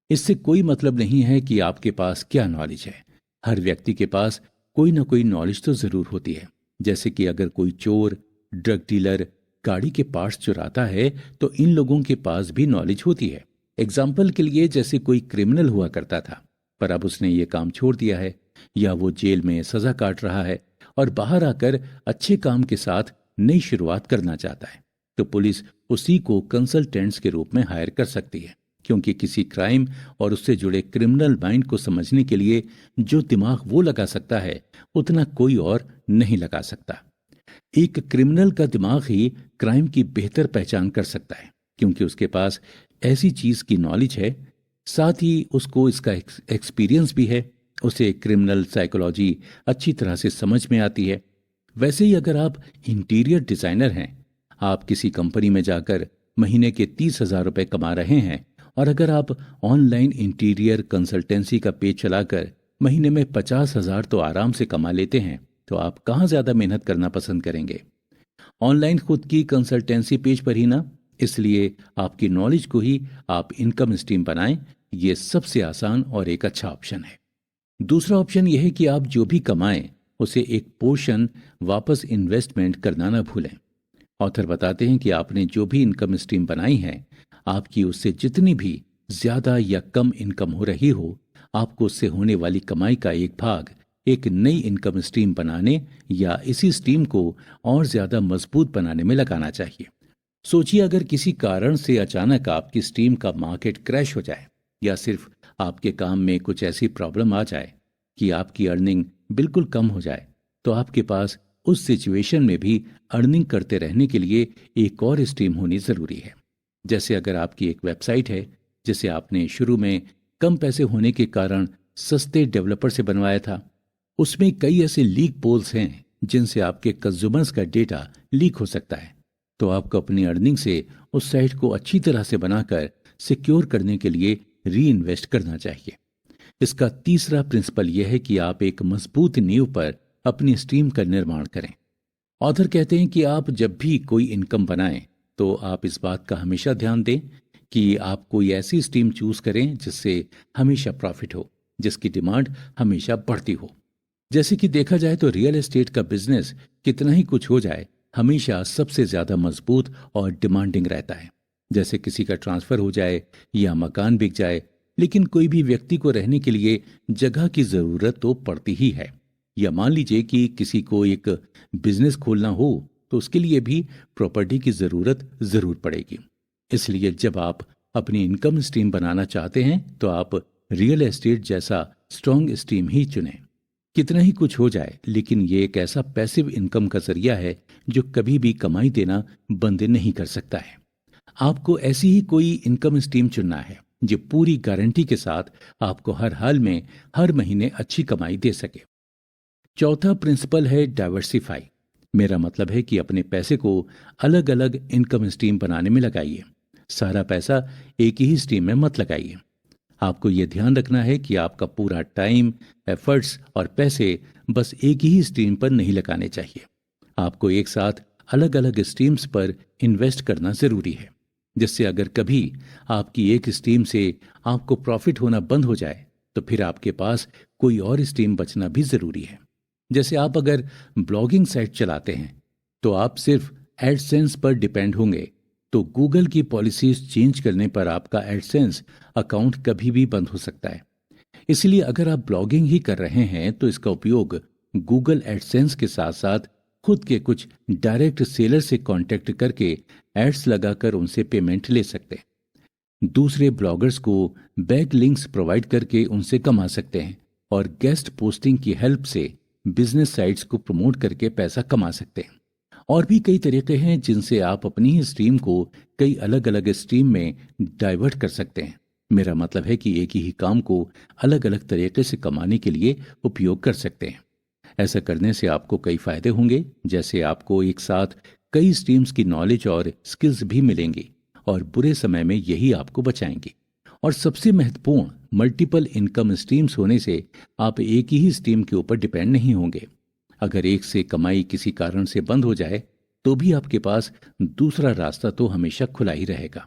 इससे कोई मतलब नहीं है कि आपके पास क्या नॉलेज है। हर व्यक्ति के पास कोई ना कोई नॉलेज तो जरूर होती है। जैसे कि अगर कोई चोर, ड्रग डीलर गाड़ी के पार्ट्स चुराता है तो इन लोगों के पास भी नॉलेज होती है। एग्जाम्पल के लिए, जैसे कोई क्रिमिनल हुआ करता था पर अब उसने ये काम छोड़ दिया है, या वो जेल में सजा काट रहा है और बाहर आकर अच्छे काम के साथ नई शुरुआत करना चाहता है, तो पुलिस उसी को कंसल्टेंट्स के रूप में हायर कर सकती है, क्योंकि किसी क्राइम और उससे जुड़े क्रिमिनल माइंड को समझने के लिए जो दिमाग वो लगा सकता है उतना कोई और नहीं लगा सकता। एक क्रिमिनल का दिमाग ही क्राइम की बेहतर पहचान कर सकता है, क्योंकि उसके पास ऐसी चीज की नॉलेज है, साथ ही उसको इसका एक्सपीरियंस भी है। उसे क्रिमिनल साइकोलॉजी अच्छी तरह से समझ में आती है। वैसे ही अगर आप इंटीरियर डिजाइनर हैं, आप किसी कंपनी में जाकर महीने के 30,000 रुपए कमा रहे हैं और अगर आप ऑनलाइन इंटीरियर कंसल्टेंसी का पेज चलाकर महीने में 50,000 तो आराम से कमा लेते हैं, तो आप कहाँ ज्यादा मेहनत करना पसंद करेंगे? ऑनलाइन खुद की कंसल्टेंसी पेज पर ही ना। इसलिए आपकी नॉलेज को ही आप इनकम स्ट्रीम बनाएं। ये सबसे आसान और एक अच्छा ऑप्शन है। दूसरा ऑप्शन यह है कि आप जो भी कमाएं उसे एक पोर्शन वापस इन्वेस्टमेंट करना ना भूलें। ऑथर बताते हैं कि आपने जो भी इनकम स्ट्रीम बनाई है, आपकी उससे जितनी भी ज्यादा या कम इनकम हो रही हो, आपको उससे होने वाली कमाई का एक भाग एक नई इनकम स्ट्रीम बनाने या इसी स्ट्रीम को और ज्यादा मजबूत बनाने में लगाना चाहिए। सोचिए, अगर किसी कारण से अचानक आपकी स्ट्रीम का मार्केट क्रैश हो जाए या सिर्फ आपके काम में कुछ ऐसी प्रॉब्लम आ जाए कि आपकी अर्निंग बिल्कुल कम हो जाए, तो आपके पास उस सिचुएशन में भी अर्निंग करते रहने के लिए एक और स्ट्रीम होनी जरूरी है। जैसे अगर आपकी एक वेबसाइट है जिसे आपने शुरू में कम पैसे होने के कारण सस्ते डेवलपर से बनवाया था, उसमें कई ऐसे लीक पोल्स हैं जिनसे आपके कंज्यूमर्स का डेटा लीक हो सकता है। तो आपको अपनी अर्निंग से उस साइट को अच्छी तरह से बनाकर सिक्योर करने के लिए री इन्वेस्ट करना चाहिए। इसका तीसरा प्रिंसिपल यह है कि आप एक मजबूत नींव पर अपनी स्ट्रीम का निर्माण करें। ऑथर कहते हैं कि आप जब भी कोई इनकम बनाएं तो आप इस बात का हमेशा ध्यान दें कि आप कोई ऐसी स्ट्रीम चूज करें जिससे हमेशा प्रॉफिट हो, जिसकी डिमांड हमेशा बढ़ती हो। जैसे कि देखा जाए तो रियल एस्टेट का बिजनेस कितना ही कुछ हो जाए हमेशा सबसे ज्यादा मजबूत और डिमांडिंग रहता है। जैसे किसी का ट्रांसफर हो जाए या मकान बिक जाए, लेकिन कोई भी व्यक्ति को रहने के लिए जगह की जरूरत तो पड़ती ही है। या मान लीजिए कि किसी को एक बिजनेस खोलना हो तो उसके लिए भी प्रॉपर्टी की जरूरत जरूर पड़ेगी। इसलिए जब आप अपनी इनकम स्ट्रीम बनाना चाहते हैं तो आप रियल एस्टेट जैसा स्ट्रॉन्ग स्ट्रीम ही चुनें। कितना ही कुछ हो जाए, लेकिन ये एक ऐसा पैसिव इनकम का जरिया है जो कभी भी कमाई देना बंद नहीं कर सकता है। आपको ऐसी ही कोई इनकम स्ट्रीम चुनना है जो पूरी गारंटी के साथ आपको हर हाल में हर महीने अच्छी कमाई दे सके। चौथा प्रिंसिपल है डाइवर्सिफाई। मेरा मतलब है कि अपने पैसे को अलग अलग इनकम स्ट्रीम बनाने में लगाइए। सारा पैसा एक ही स्ट्रीम में मत लगाइए। आपको यह ध्यान रखना है कि आपका पूरा टाइम, एफर्ट्स और पैसे बस एक ही स्ट्रीम पर नहीं लगाने चाहिए। आपको एक साथ अलग अलग स्ट्रीम्स पर इन्वेस्ट करना जरूरी है, जिससे अगर कभी आपकी एक स्ट्रीम से आपको प्रॉफिट होना बंद हो जाए तो फिर आपके पास कोई और स्ट्रीम बचना भी जरूरी है। जैसे आप अगर ब्लॉगिंग साइट चलाते हैं तो आप सिर्फ एडसेंस पर डिपेंड होंगे, तो गूगल की पॉलिसीज चेंज करने पर आपका एडसेंस अकाउंट कभी भी बंद हो सकता है। इसलिए अगर आप ब्लॉगिंग ही कर रहे हैं तो इसका उपयोग गूगल एडसेंस के साथ साथ खुद के कुछ डायरेक्ट सेलर से कांटेक्ट करके एड्स लगाकर उनसे पेमेंट ले सकते हैं। दूसरे ब्लॉगर्स को बैक लिंक्स प्रोवाइड करके उनसे कमा सकते हैं और गेस्ट पोस्टिंग की हेल्प से बिजनेस साइट्स को प्रमोट करके पैसा कमा सकते हैं। और भी कई तरीके हैं जिनसे आप अपनी ही स्ट्रीम को कई अलग अलग स्ट्रीम में डाइवर्ट कर सकते हैं। मेरा मतलब है कि एक ही काम को अलग अलग तरीके से कमाने के लिए उपयोग कर सकते हैं। ऐसा करने से आपको कई फायदे होंगे, जैसे आपको एक साथ कई स्ट्रीम्स की नॉलेज और स्किल्स भी मिलेंगी और बुरे समय में यही आपको बचाएंगे। और सबसे महत्वपूर्ण, मल्टीपल इनकम स्ट्रीम्स होने से आप एक ही स्ट्रीम के ऊपर डिपेंड नहीं होंगे। अगर एक से कमाई किसी कारण से बंद हो जाए तो भी आपके पास दूसरा रास्ता तो हमेशा खुला ही रहेगा।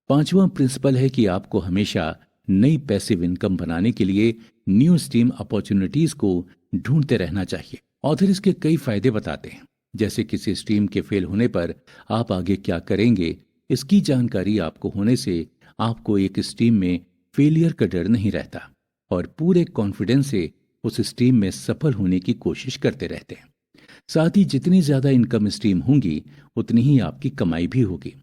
पांचवा प्रिंसिपल है कि आपको हमेशा नई पैसिव इनकम बनाने के लिए न्यू स्ट्रीम अपॉर्चुनिटीज को ढूंढते रहना चाहिए। ऑथर इसके कई फायदे बताते हैं, जैसे किसी स्ट्रीम के फेल होने पर आप आगे क्या करेंगे, इसकी जानकारी आपको होने से आपको एक स्ट्रीम में फेलियर का डर नहीं रहता और पूरे कॉन्फिडेंस से उस स्ट्रीम में सफल होने की कोशिश करते रहते हैं। साथ ही जितनी ज्यादा इनकम स्ट्रीम होंगी उतनी ही आपकी कमाई भी होगी,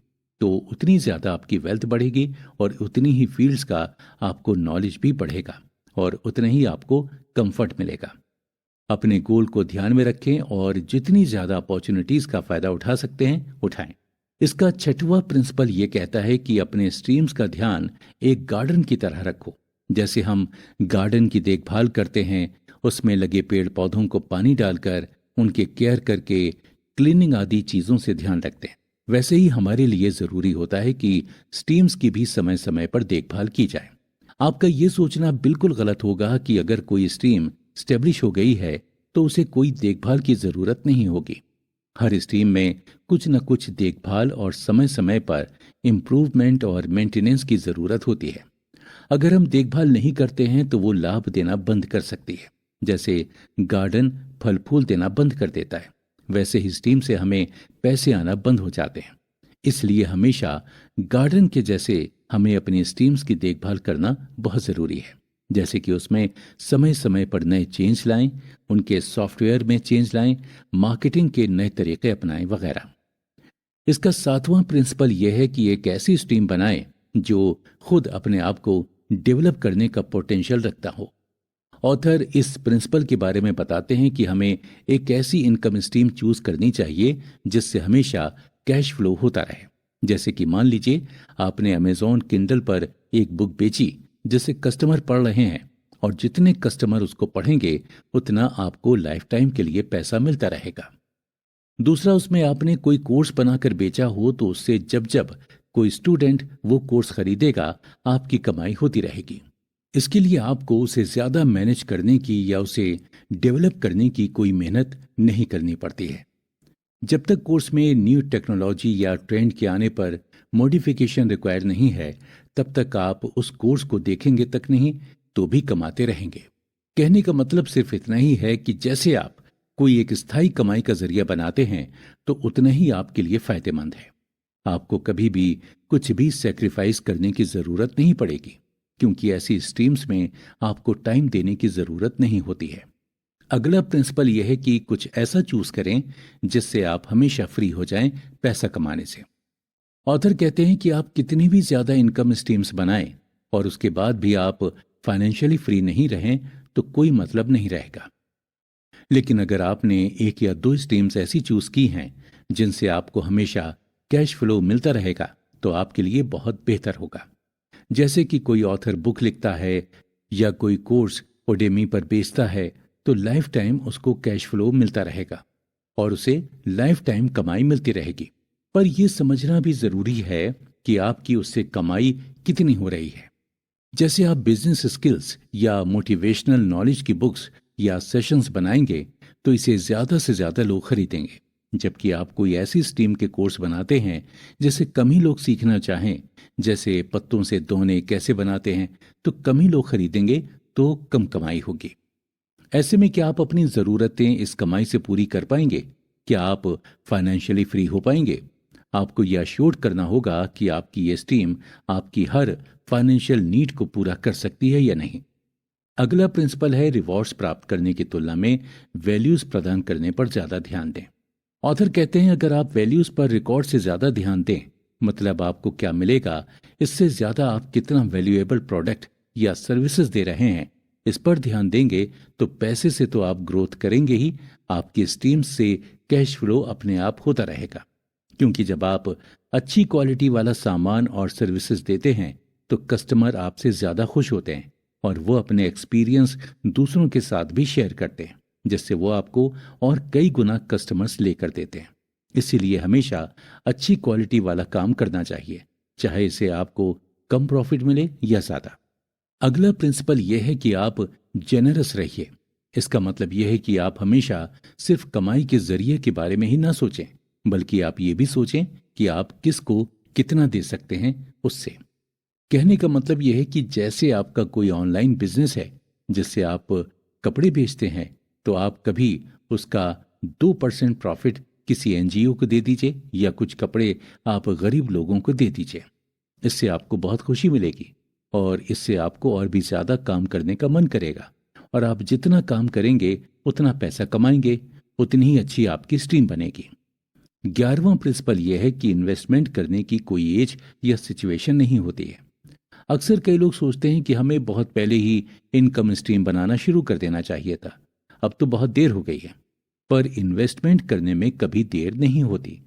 तो उतनी ज्यादा आपकी वेल्थ बढ़ेगी और उतनी ही फील्ड्स का आपको नॉलेज भी बढ़ेगा और उतना ही आपको कंफर्ट मिलेगा। अपने गोल को ध्यान में रखें और जितनी ज्यादा अपॉर्चुनिटीज का फायदा उठा सकते हैं उठाएं। इसका छठवां प्रिंसिपल ये कहता है कि अपने स्ट्रीम्स का ध्यान एक गार्डन की तरह रखो। जैसे हम गार्डन की देखभाल करते हैं, उसमें लगे पेड़ पौधों को पानी डालकर उनके केयर करके क्लीनिंग आदि चीजों से ध्यान रखते हैं, वैसे ही हमारे लिए जरूरी होता है कि स्ट्रीम्स की भी समय समय पर देखभाल की जाए। आपका ये सोचना बिल्कुल गलत होगा कि अगर कोई स्ट्रीम स्टेब्लिश हो गई है तो उसे कोई देखभाल की जरूरत नहीं होगी। हर स्ट्रीम में कुछ न कुछ देखभाल और समय समय पर इम्प्रूवमेंट और मेंटेनेंस की जरूरत होती है। अगर हम देखभाल नहीं करते हैं तो वो लाभ देना बंद कर सकती है। जैसे गार्डन फल फूल देना बंद कर देता है, वैसे ही स्ट्रीम से हमें पैसे आना बंद हो जाते हैं। इसलिए हमेशा गार्डन के जैसे हमें अपनी स्ट्रीम्स की देखभाल करना बहुत जरूरी है। जैसे कि उसमें समय समय पर नए चेंज लाएं, उनके सॉफ्टवेयर में चेंज लाएं, मार्केटिंग के नए तरीके अपनाएं वगैरह। इसका सातवां प्रिंसिपल यह है कि एक ऐसी स्ट्रीम बनाएं जो खुद अपने आप को डेवलप करने का पोटेंशियल रखता हो। ऑथर इस प्रिंसिपल के बारे में बताते हैं कि हमें एक ऐसी इनकम स्ट्रीम चूज करनी चाहिए जिससे हमेशा कैश फ्लो होता रहे। जैसे कि मान लीजिए आपने अमेज़न किंडल पर एक बुक बेची जिसे कस्टमर पढ़ रहे हैं, और जितने कस्टमर उसको पढ़ेंगे उतना आपको लाइफ टाइम के लिए पैसा मिलता रहेगा। दूसरा, उसमें आपने कोई कोर्स बनाकर बेचा हो तो उससे जब जब कोई स्टूडेंट वो कोर्स खरीदेगा, आपकी कमाई होती रहेगी। इसके लिए आपको उसे ज्यादा मैनेज करने की या उसे डेवलप करने की कोई मेहनत नहीं करनी पड़ती है। जब तक कोर्स में न्यू टेक्नोलॉजी या ट्रेंड के आने पर मॉडिफिकेशन रिक्वायर नहीं है, तब तक आप उस कोर्स को देखेंगे तक नहीं तो भी कमाते रहेंगे। कहने का मतलब सिर्फ इतना ही है कि जैसे आप कोई एक स्थायी कमाई का जरिया बनाते हैं, तो उतना ही आपके लिए फायदेमंद है। आपको कभी भी कुछ भी सेक्रीफाइस करने की जरूरत नहीं पड़ेगी, क्योंकि ऐसी स्ट्रीम्स में आपको टाइम देने की जरूरत नहीं होती है। अगला प्रिंसिपल यह है कि कुछ ऐसा चूज करें जिससे आप हमेशा फ्री हो जाएं पैसा कमाने से। ऑथर कहते हैं कि आप कितनी भी ज्यादा इनकम स्ट्रीम्स बनाएं और उसके बाद भी आप फाइनेंशियली फ्री नहीं रहें तो कोई मतलब नहीं रहेगा। लेकिन अगर आपने एक या दो स्ट्रीम्स ऐसी चूज की हैं जिनसे आपको हमेशा कैश फ्लो मिलता रहेगा, तो आपके लिए बहुत बेहतर होगा। जैसे कि कोई ऑथर बुक लिखता है या कोई कोर्स ओडेमी पर बेचता है, तो लाइफ टाइम उसको कैश फ्लो मिलता रहेगा और उसे लाइफ टाइम कमाई मिलती रहेगी। पर यह समझना भी जरूरी है कि आपकी उससे कमाई कितनी हो रही है। जैसे आप बिजनेस स्किल्स या मोटिवेशनल नॉलेज की बुक्स या सेशंस बनाएंगे तो इसे ज्यादा से ज्यादा लोग खरीदेंगे, जबकि आप कोई ऐसी स्ट्रीम के कोर्स बनाते हैं जिसे कम ही लोग सीखना चाहें, जैसे पत्तों से दोने कैसे बनाते हैं, तो कम ही लोग खरीदेंगे, तो कम कमाई होगी। ऐसे में क्या आप अपनी जरूरतें इस कमाई से पूरी कर पाएंगे? क्या आप फाइनेंशियली फ्री हो पाएंगे? आपको यह अश्योर करना होगा कि आपकी ये स्ट्रीम आपकी हर फाइनेंशियल नीड को पूरा कर सकती है या नहीं। अगला प्रिंसिपल है रिवॉर्ड्स प्राप्त करने की तुलना में वैल्यूज प्रदान करने पर ज्यादा ध्यान दें। ऑथर कहते हैं अगर आप वैल्यूज पर रिकॉर्ड से ज्यादा ध्यान दें, मतलब आपको क्या मिलेगा, इससे ज्यादा आप कितना वैल्यूएबल प्रोडक्ट या सर्विसेज दे रहे हैं, इस पर ध्यान देंगे, तो पैसे से तो आप ग्रोथ करेंगे ही, आपकी स्ट्रीम से कैश फ्लो अपने आप होता रहेगा। क्योंकि जब आप अच्छी क्वालिटी वाला सामान और सर्विसेज देते हैं तो कस्टमर आपसे ज्यादा खुश होते हैं और वो अपने एक्सपीरियंस दूसरों के साथ भी शेयर करते हैं, जिससे वो आपको और कई गुना कस्टमर्स लेकर देते हैं। इसीलिए हमेशा अच्छी क्वालिटी वाला काम करना चाहिए, चाहे इसे आपको कम प्रॉफिट मिले या ज्यादा। अगला प्रिंसिपल यह है कि आप जेनरस रहिए। इसका मतलब यह है कि आप हमेशा सिर्फ कमाई के जरिए के बारे में ही ना सोचें, बल्कि आप ये भी सोचें कि आप किसको कितना दे सकते हैं उससे। कहने का मतलब यह है कि जैसे आपका कोई ऑनलाइन बिजनेस है जिससे आप कपड़े बेचते हैं, तो आप कभी उसका 2% प्रॉफिट किसी एनजीओ को दे दीजिए या कुछ कपड़े आप गरीब लोगों को दे दीजिए। इससे आपको बहुत खुशी मिलेगी और इससे आपको और भी ज्यादा काम करने का मन करेगा, और आप जितना काम करेंगे उतना पैसा कमाएंगे, उतनी ही अच्छी आपकी स्ट्रीम बनेगी। 11वां प्रिंसिपल यह है कि इन्वेस्टमेंट करने की कोई एज या सिचुएशन नहीं होती है। अक्सर कई लोग सोचते हैं कि हमें बहुत पहले ही इनकम स्ट्रीम बनाना शुरू कर देना चाहिए था, अब तो बहुत देर हो गई है। पर इन्वेस्टमेंट करने में कभी देर नहीं होती।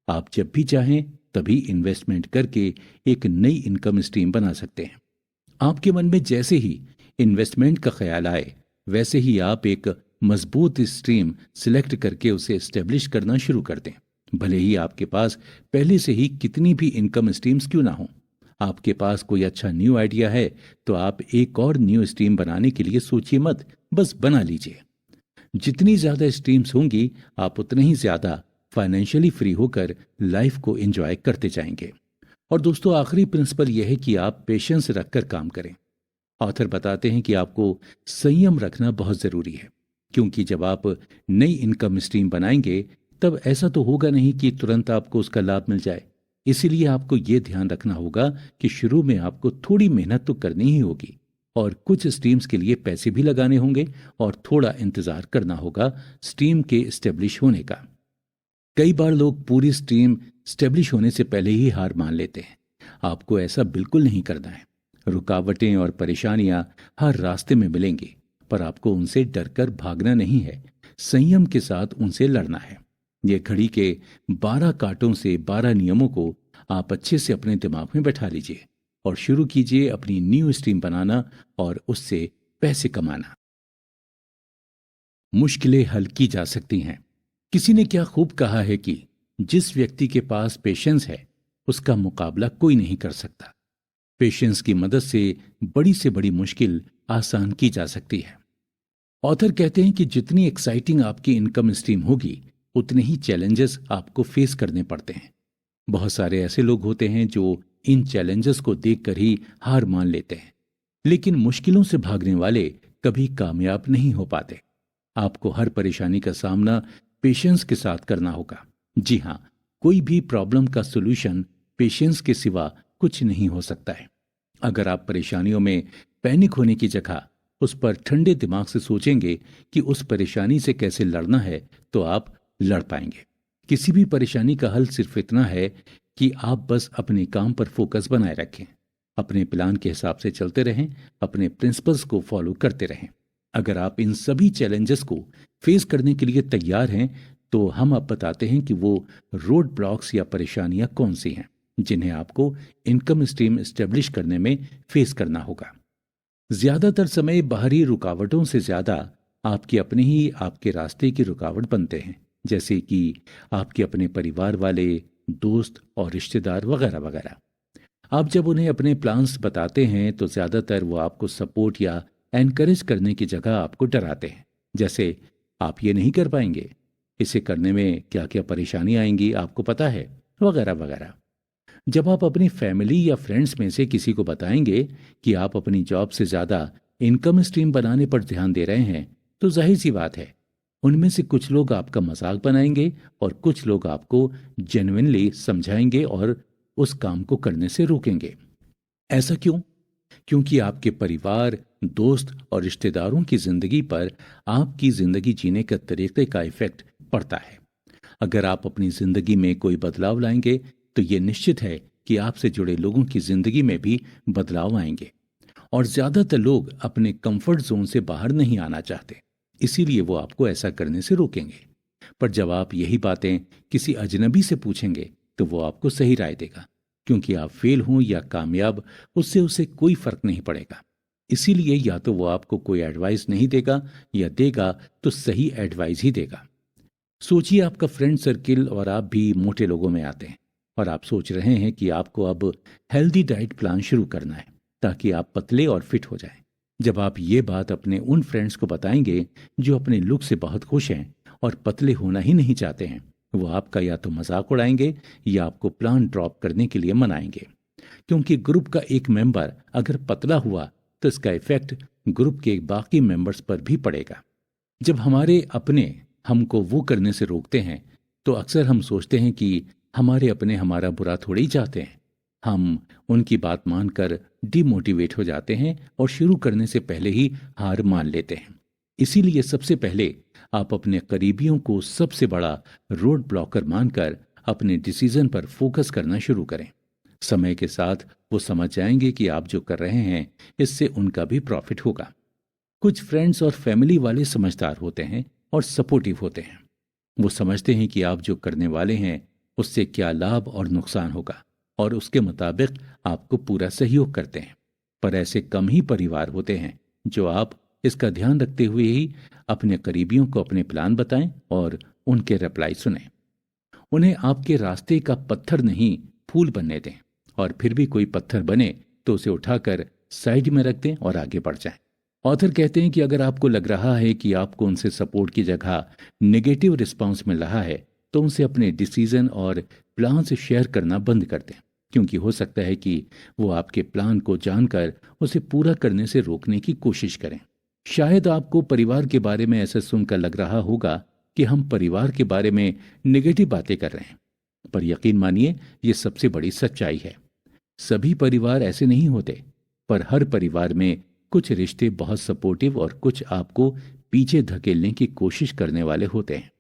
आप जब भी चाहें तभी इन्वेस्टमेंट करके एक नई इनकम स्ट्रीम बना सकते हैं। आपके मन में जैसे ही इन्वेस्टमेंट का ख्याल आए, वैसे ही आप एक मजबूत स्ट्रीम सिलेक्ट करके उसे एस्टेब्लिश करना शुरू कर दें। भले ही आपके पास पहले से ही कितनी भी इनकम स्ट्रीम्स क्यों ना हो। आपके पास कोई अच्छा न्यू आइडिया है तो आप एक और न्यू स्ट्रीम बनाने के लिए सोचिए मत, बस बना लीजिए। जितनी ज्यादा स्ट्रीम्स होंगी, आप उतने ही ज्यादा फाइनेंशियली फ्री होकर लाइफ को एंजॉय करते जाएंगे। और दोस्तों, आखिरी प्रिंसिपल यह है कि आप पेशेंस रखकर काम करें। ऑथर बताते हैं कि आपको संयम रखना बहुत जरूरी है, क्योंकि जब आप नई इनकम स्ट्रीम बनाएंगे तब ऐसा तो होगा नहीं कि तुरंत आपको उसका लाभ मिल जाए। इसीलिए आपको ये ध्यान रखना होगा कि शुरू में आपको थोड़ी मेहनत तो करनी ही होगी और कुछ स्ट्रीम्स के लिए पैसे भी लगाने होंगे और थोड़ा इंतजार करना होगा स्ट्रीम के स्टेब्लिश होने का। कई बार लोग पूरी स्ट्रीम स्टेब्लिश होने से पहले ही हार मान लेते हैं। आपको ऐसा बिल्कुल नहीं करना है। रुकावटें और परेशानियां हर रास्ते में मिलेंगी, पर आपको उनसे डरकर भागना नहीं है, संयम के साथ उनसे लड़ना है। ये घड़ी के 12 कांटों से 12 नियमों को आप अच्छे से अपने दिमाग में बैठा लीजिए और शुरू कीजिए अपनी न्यू स्ट्रीम बनाना और उससे पैसे कमाना। मुश्किलें हल की जा सकती हैं, किसी ने क्या खूब कहा है कि जिस व्यक्ति के पास पेशेंस है उसका मुकाबला कोई नहीं कर सकता। पेशेंस की मदद से बड़ी मुश्किल आसान की जा सकती है। ऑथर कहते हैं कि जितनी एक्साइटिंग आपकी इनकम स्ट्रीम होगी उतने ही चैलेंजेस आपको फेस करने पड़ते हैं। बहुत सारे ऐसे लोग होते हैं जो इन चैलेंजेस को देखकर ही हार मान लेते हैं, लेकिन मुश्किलों से भागने वाले कभी कामयाब नहीं हो पाते। आपको हर परेशानी का सामना पेशेंस के साथ करना होगा। जी हाँ, कोई भी प्रॉब्लम का सॉल्यूशन पेशेंस के सिवा कुछ नहीं हो सकता है। अगर आप परेशानियों में पैनिक होने की जगह उस पर ठंडे दिमाग से सोचेंगे कि उस परेशानी से कैसे लड़ना है, तो आप लड़ पाएंगे। किसी भी परेशानी का हल सिर्फ इतना है कि आप बस अपने काम पर फोकस बनाए रखें, अपने प्लान के हिसाब से चलते रहें, अपने प्रिंसिपल्स को फॉलो करते रहें। अगर आप इन सभी चैलेंजेस को फेस करने के लिए तैयार हैं, तो हम अब बताते हैं कि वो रोड ब्लॉक्स या परेशानियां कौन सी हैं जिन्हें आपको इनकम स्ट्रीम एस्टेब्लिश करने में फेस करना होगा। ज्यादातर समय बाहरी रुकावटों से ज्यादा आपके अपने ही आपके रास्ते की रुकावट बनते हैं, जैसे कि आपके अपने परिवार वाले, दोस्त और रिश्तेदार वगैरह वगैरह। आप जब उन्हें अपने प्लान्स बताते हैं तो ज्यादातर वो आपको सपोर्ट या एनकरेज करने की जगह आपको डराते हैं, जैसे आप ये नहीं कर पाएंगे, इसे करने में क्या क्या परेशानी आएंगी आपको पता है, वगैरह वगैरह। जब आप अपनी फैमिली या फ्रेंड्स में से किसी को बताएंगे कि आप अपनी जॉब से ज्यादा इनकम स्ट्रीम बनाने पर ध्यान दे रहे हैं, तो जाहिर सी बात है उनमें से कुछ लोग आपका मजाक बनाएंगे और कुछ लोग आपको जेन्युइनली समझाएंगे और उस काम को करने से रोकेंगे। ऐसा क्यों? क्योंकि आपके परिवार, दोस्त और रिश्तेदारों की जिंदगी पर आपकी जिंदगी जीने के तरीके का इफेक्ट पड़ता है। अगर आप अपनी जिंदगी में कोई बदलाव लाएंगे तो ये निश्चित है कि आपसे जुड़े लोगों की जिंदगी में भी बदलाव आएंगे। और ज्यादातर लोग अपने कंफर्ट जोन से बाहर नहीं आना चाहते, इसीलिए वो आपको ऐसा करने से रोकेंगे। पर जब आप यही बातें किसी अजनबी से पूछेंगे तो वो आपको सही राय देगा, क्योंकि आप फेल हों या कामयाब, उससे उसे कोई फर्क नहीं पड़ेगा। इसीलिए या तो वो आपको कोई एडवाइस नहीं देगा या देगा तो सही एडवाइस ही देगा। सोचिए आपका फ्रेंड सर्किल और आप भी मोटे लोगों में आते हैं और आप सोच रहे हैं कि आपको अब हेल्दी डाइट प्लान शुरू करना है ताकि आप पतले और फिट हो जाएं। जब आप ये बात अपने उन फ्रेंड्स को बताएंगे जो अपने लुक से बहुत खुश हैं और पतले होना ही नहीं चाहते हैं, वो आपका या तो मजाक उड़ाएंगे या आपको प्लान ड्रॉप करने के लिए मनाएंगे। क्योंकि ग्रुप का एक मेंबर अगर पतला हुआ तो इसका इफेक्ट ग्रुप के बाकी मेंबर्स पर भी पड़ेगा। जब हमारे अपने हमको वो करने से रोकते हैं तो अक्सर हम सोचते हैं कि हमारे अपने हमारा बुरा थोड़ी ही चाहते हैं। हम उनकी बात मानकर डिमोटिवेट हो जाते हैं और शुरू करने से पहले ही हार मान लेते हैं। इसीलिए सबसे पहले आप अपने करीबियों को सबसे बड़ा रोड ब्लॉकर मानकर अपने डिसीजन पर फोकस करना शुरू करें। समय के साथ वो समझ जाएंगे कि आप जो कर रहे हैं इससे उनका भी प्रॉफिट होगा। कुछ फ्रेंड्स और फैमिली वाले समझदार होते हैं और सपोर्टिव होते हैं। वो समझते हैं कि आप जो करने वाले हैं उससे क्या लाभ और नुकसान होगा और उसके मुताबिक आपको पूरा सहयोग करते हैं। पर ऐसे कम ही परिवार होते हैं जो आप इसका ध्यान रखते हुए ही अपने करीबियों को अपने प्लान बताएं और उनके रिप्लाई सुने। उन्हें आपके रास्ते का पत्थर नहीं फूल बनने दें, और फिर भी कोई पत्थर बने तो उसे उठाकर साइड में रख दें और आगे बढ़ जाएं। ऑथर कहते हैं कि अगर आपको लग रहा है कि आपको उनसे सपोर्ट की जगह नेगेटिव रिस्पांस मिल रहा है तो उनसे अपने डिसीजन और प्लान से शेयर करना बंद कर दें, क्योंकि हो सकता है कि वो आपके प्लान को जानकर उसे पूरा करने से रोकने की कोशिश करें। शायद आपको परिवार के बारे में ऐसा सुनकर लग रहा होगा कि हम परिवार के बारे में नेगेटिव बातें कर रहे हैं, पर यकीन मानिए ये सबसे बड़ी सच्चाई है। सभी परिवार ऐसे नहीं होते, पर हर परिवार में कुछ रिश्ते बहुत सपोर्टिव और कुछ आपको पीछे धकेलने की कोशिश करने वाले होते हैं।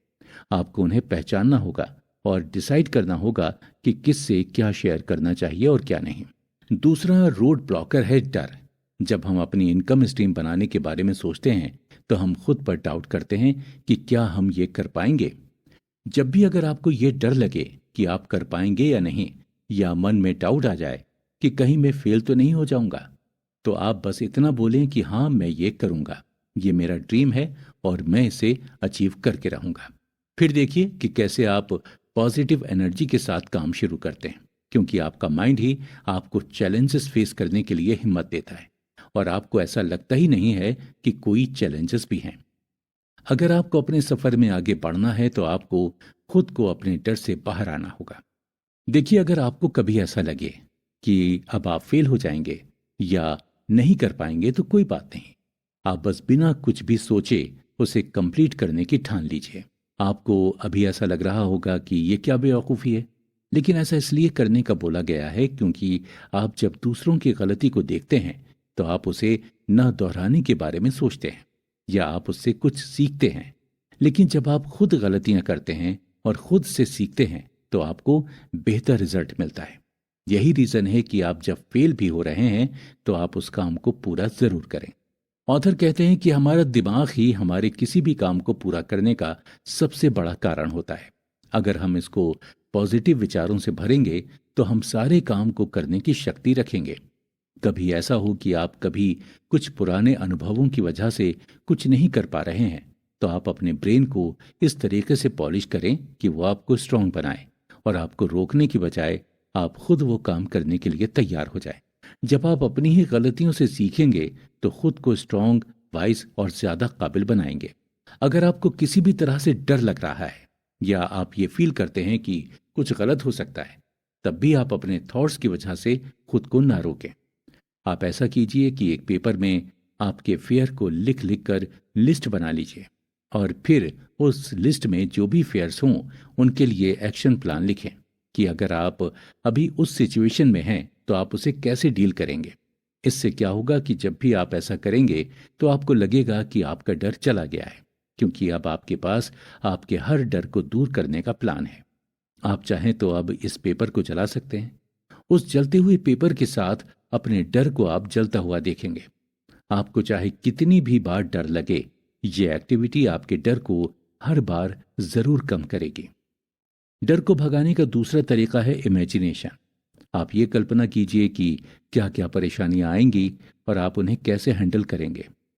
आपको उन्हें पहचानना होगा और डिसाइड करना होगा कि किससे क्या शेयर करना चाहिए और क्या नहीं। दूसरा रोड ब्लॉकर है डर। जब हम अपनी इनकम स्ट्रीम बनाने के बारे में सोचते हैं तो हम खुद पर डाउट करते हैं कि क्या हम ये कर पाएंगे। जब भी अगर आपको ये डर लगे कि आप कर पाएंगे या नहीं, या मन में डाउट आ जाए कि कहीं मैं फेल तो नहीं हो जाऊंगा, तो आप बस इतना बोलें कि हाँ मैं ये करूंगा, ये मेरा ड्रीम है और मैं इसे अचीव करके रहूंगा। फिर देखिए कि कैसे आप पॉजिटिव एनर्जी के साथ काम शुरू करते हैं, क्योंकि आपका माइंड ही आपको चैलेंजेस फेस करने के लिए हिम्मत देता है और आपको ऐसा लगता ही नहीं है कि कोई चैलेंजेस भी हैं। अगर आपको अपने सफर में आगे बढ़ना है तो आपको खुद को अपने डर से बाहर आना होगा। देखिए, अगर आपको कभी ऐसा लगे कि अब आप फेल हो जाएंगे या नहीं कर पाएंगे तो कोई बात नहीं, आप बस बिना कुछ भी सोचे उसे कंप्लीट करने की ठान लीजिए। आपको अभी ऐसा लग रहा होगा कि ये क्या बेवकूफ़ी है, लेकिन ऐसा इसलिए करने का बोला गया है क्योंकि आप जब दूसरों की गलती को देखते हैं तो आप उसे न दोहराने के बारे में सोचते हैं या आप उससे कुछ सीखते हैं। लेकिन जब आप खुद गलतियां करते हैं और खुद से सीखते हैं तो आपको बेहतर रिजल्ट मिलता है। यही रीजन है कि आप जब फेल भी हो रहे हैं तो आप उस काम को पूरा जरूर करें। ऑथर कहते हैं कि हमारा दिमाग ही हमारे किसी भी काम को पूरा करने का सबसे बड़ा कारण होता है। अगर हम इसको पॉजिटिव विचारों से भरेंगे तो हम सारे काम को करने की शक्ति रखेंगे। कभी ऐसा हो कि आप कभी कुछ पुराने अनुभवों की वजह से कुछ नहीं कर पा रहे हैं तो आप अपने ब्रेन को इस तरीके से पॉलिश करें कि वो आपको स्ट्रांग बनाए और आपको रोकने की बजाय आप खुद वो काम करने के लिए तैयार हो जाए। जब आप अपनी ही गलतियों से सीखेंगे तो खुद को स्ट्रांग, वाइज और ज्यादा काबिल बनाएंगे। अगर आपको किसी भी तरह से डर लग रहा है या आप ये फील करते हैं कि कुछ गलत हो सकता है, तब भी आप अपने थॉट्स की वजह से खुद को ना रोकें। आप ऐसा कीजिए कि एक पेपर में आपके फेयर को लिख लिख कर लिस्ट बना लीजिए और फिर उस लिस्ट में जो भी फेयर्स हों उनके लिए एक्शन प्लान लिखें कि अगर आप अभी उस सिचुएशन में हैं तो आप उसे कैसे डील करेंगे। इससे क्या होगा कि जब भी आप ऐसा करेंगे तो आपको लगेगा कि आपका डर चला गया है, क्योंकि अब आपके पास आपके हर डर को दूर करने का प्लान है। आप चाहें तो अब इस पेपर को जला सकते हैं। उस जलते हुए पेपर के साथ अपने डर को आप जलता हुआ देखेंगे। आपको चाहे कितनी भी बार डर लगे, ये एक्टिविटी आपके डर को हर बार जरूर कम करेगी। डर को भगाने का दूसरा तरीका है इमेजिनेशन। आप ये कल्पना कीजिए कि क्या क्या परेशानियां आएंगी और आप उन्हें कैसे हैंडल करेंगे।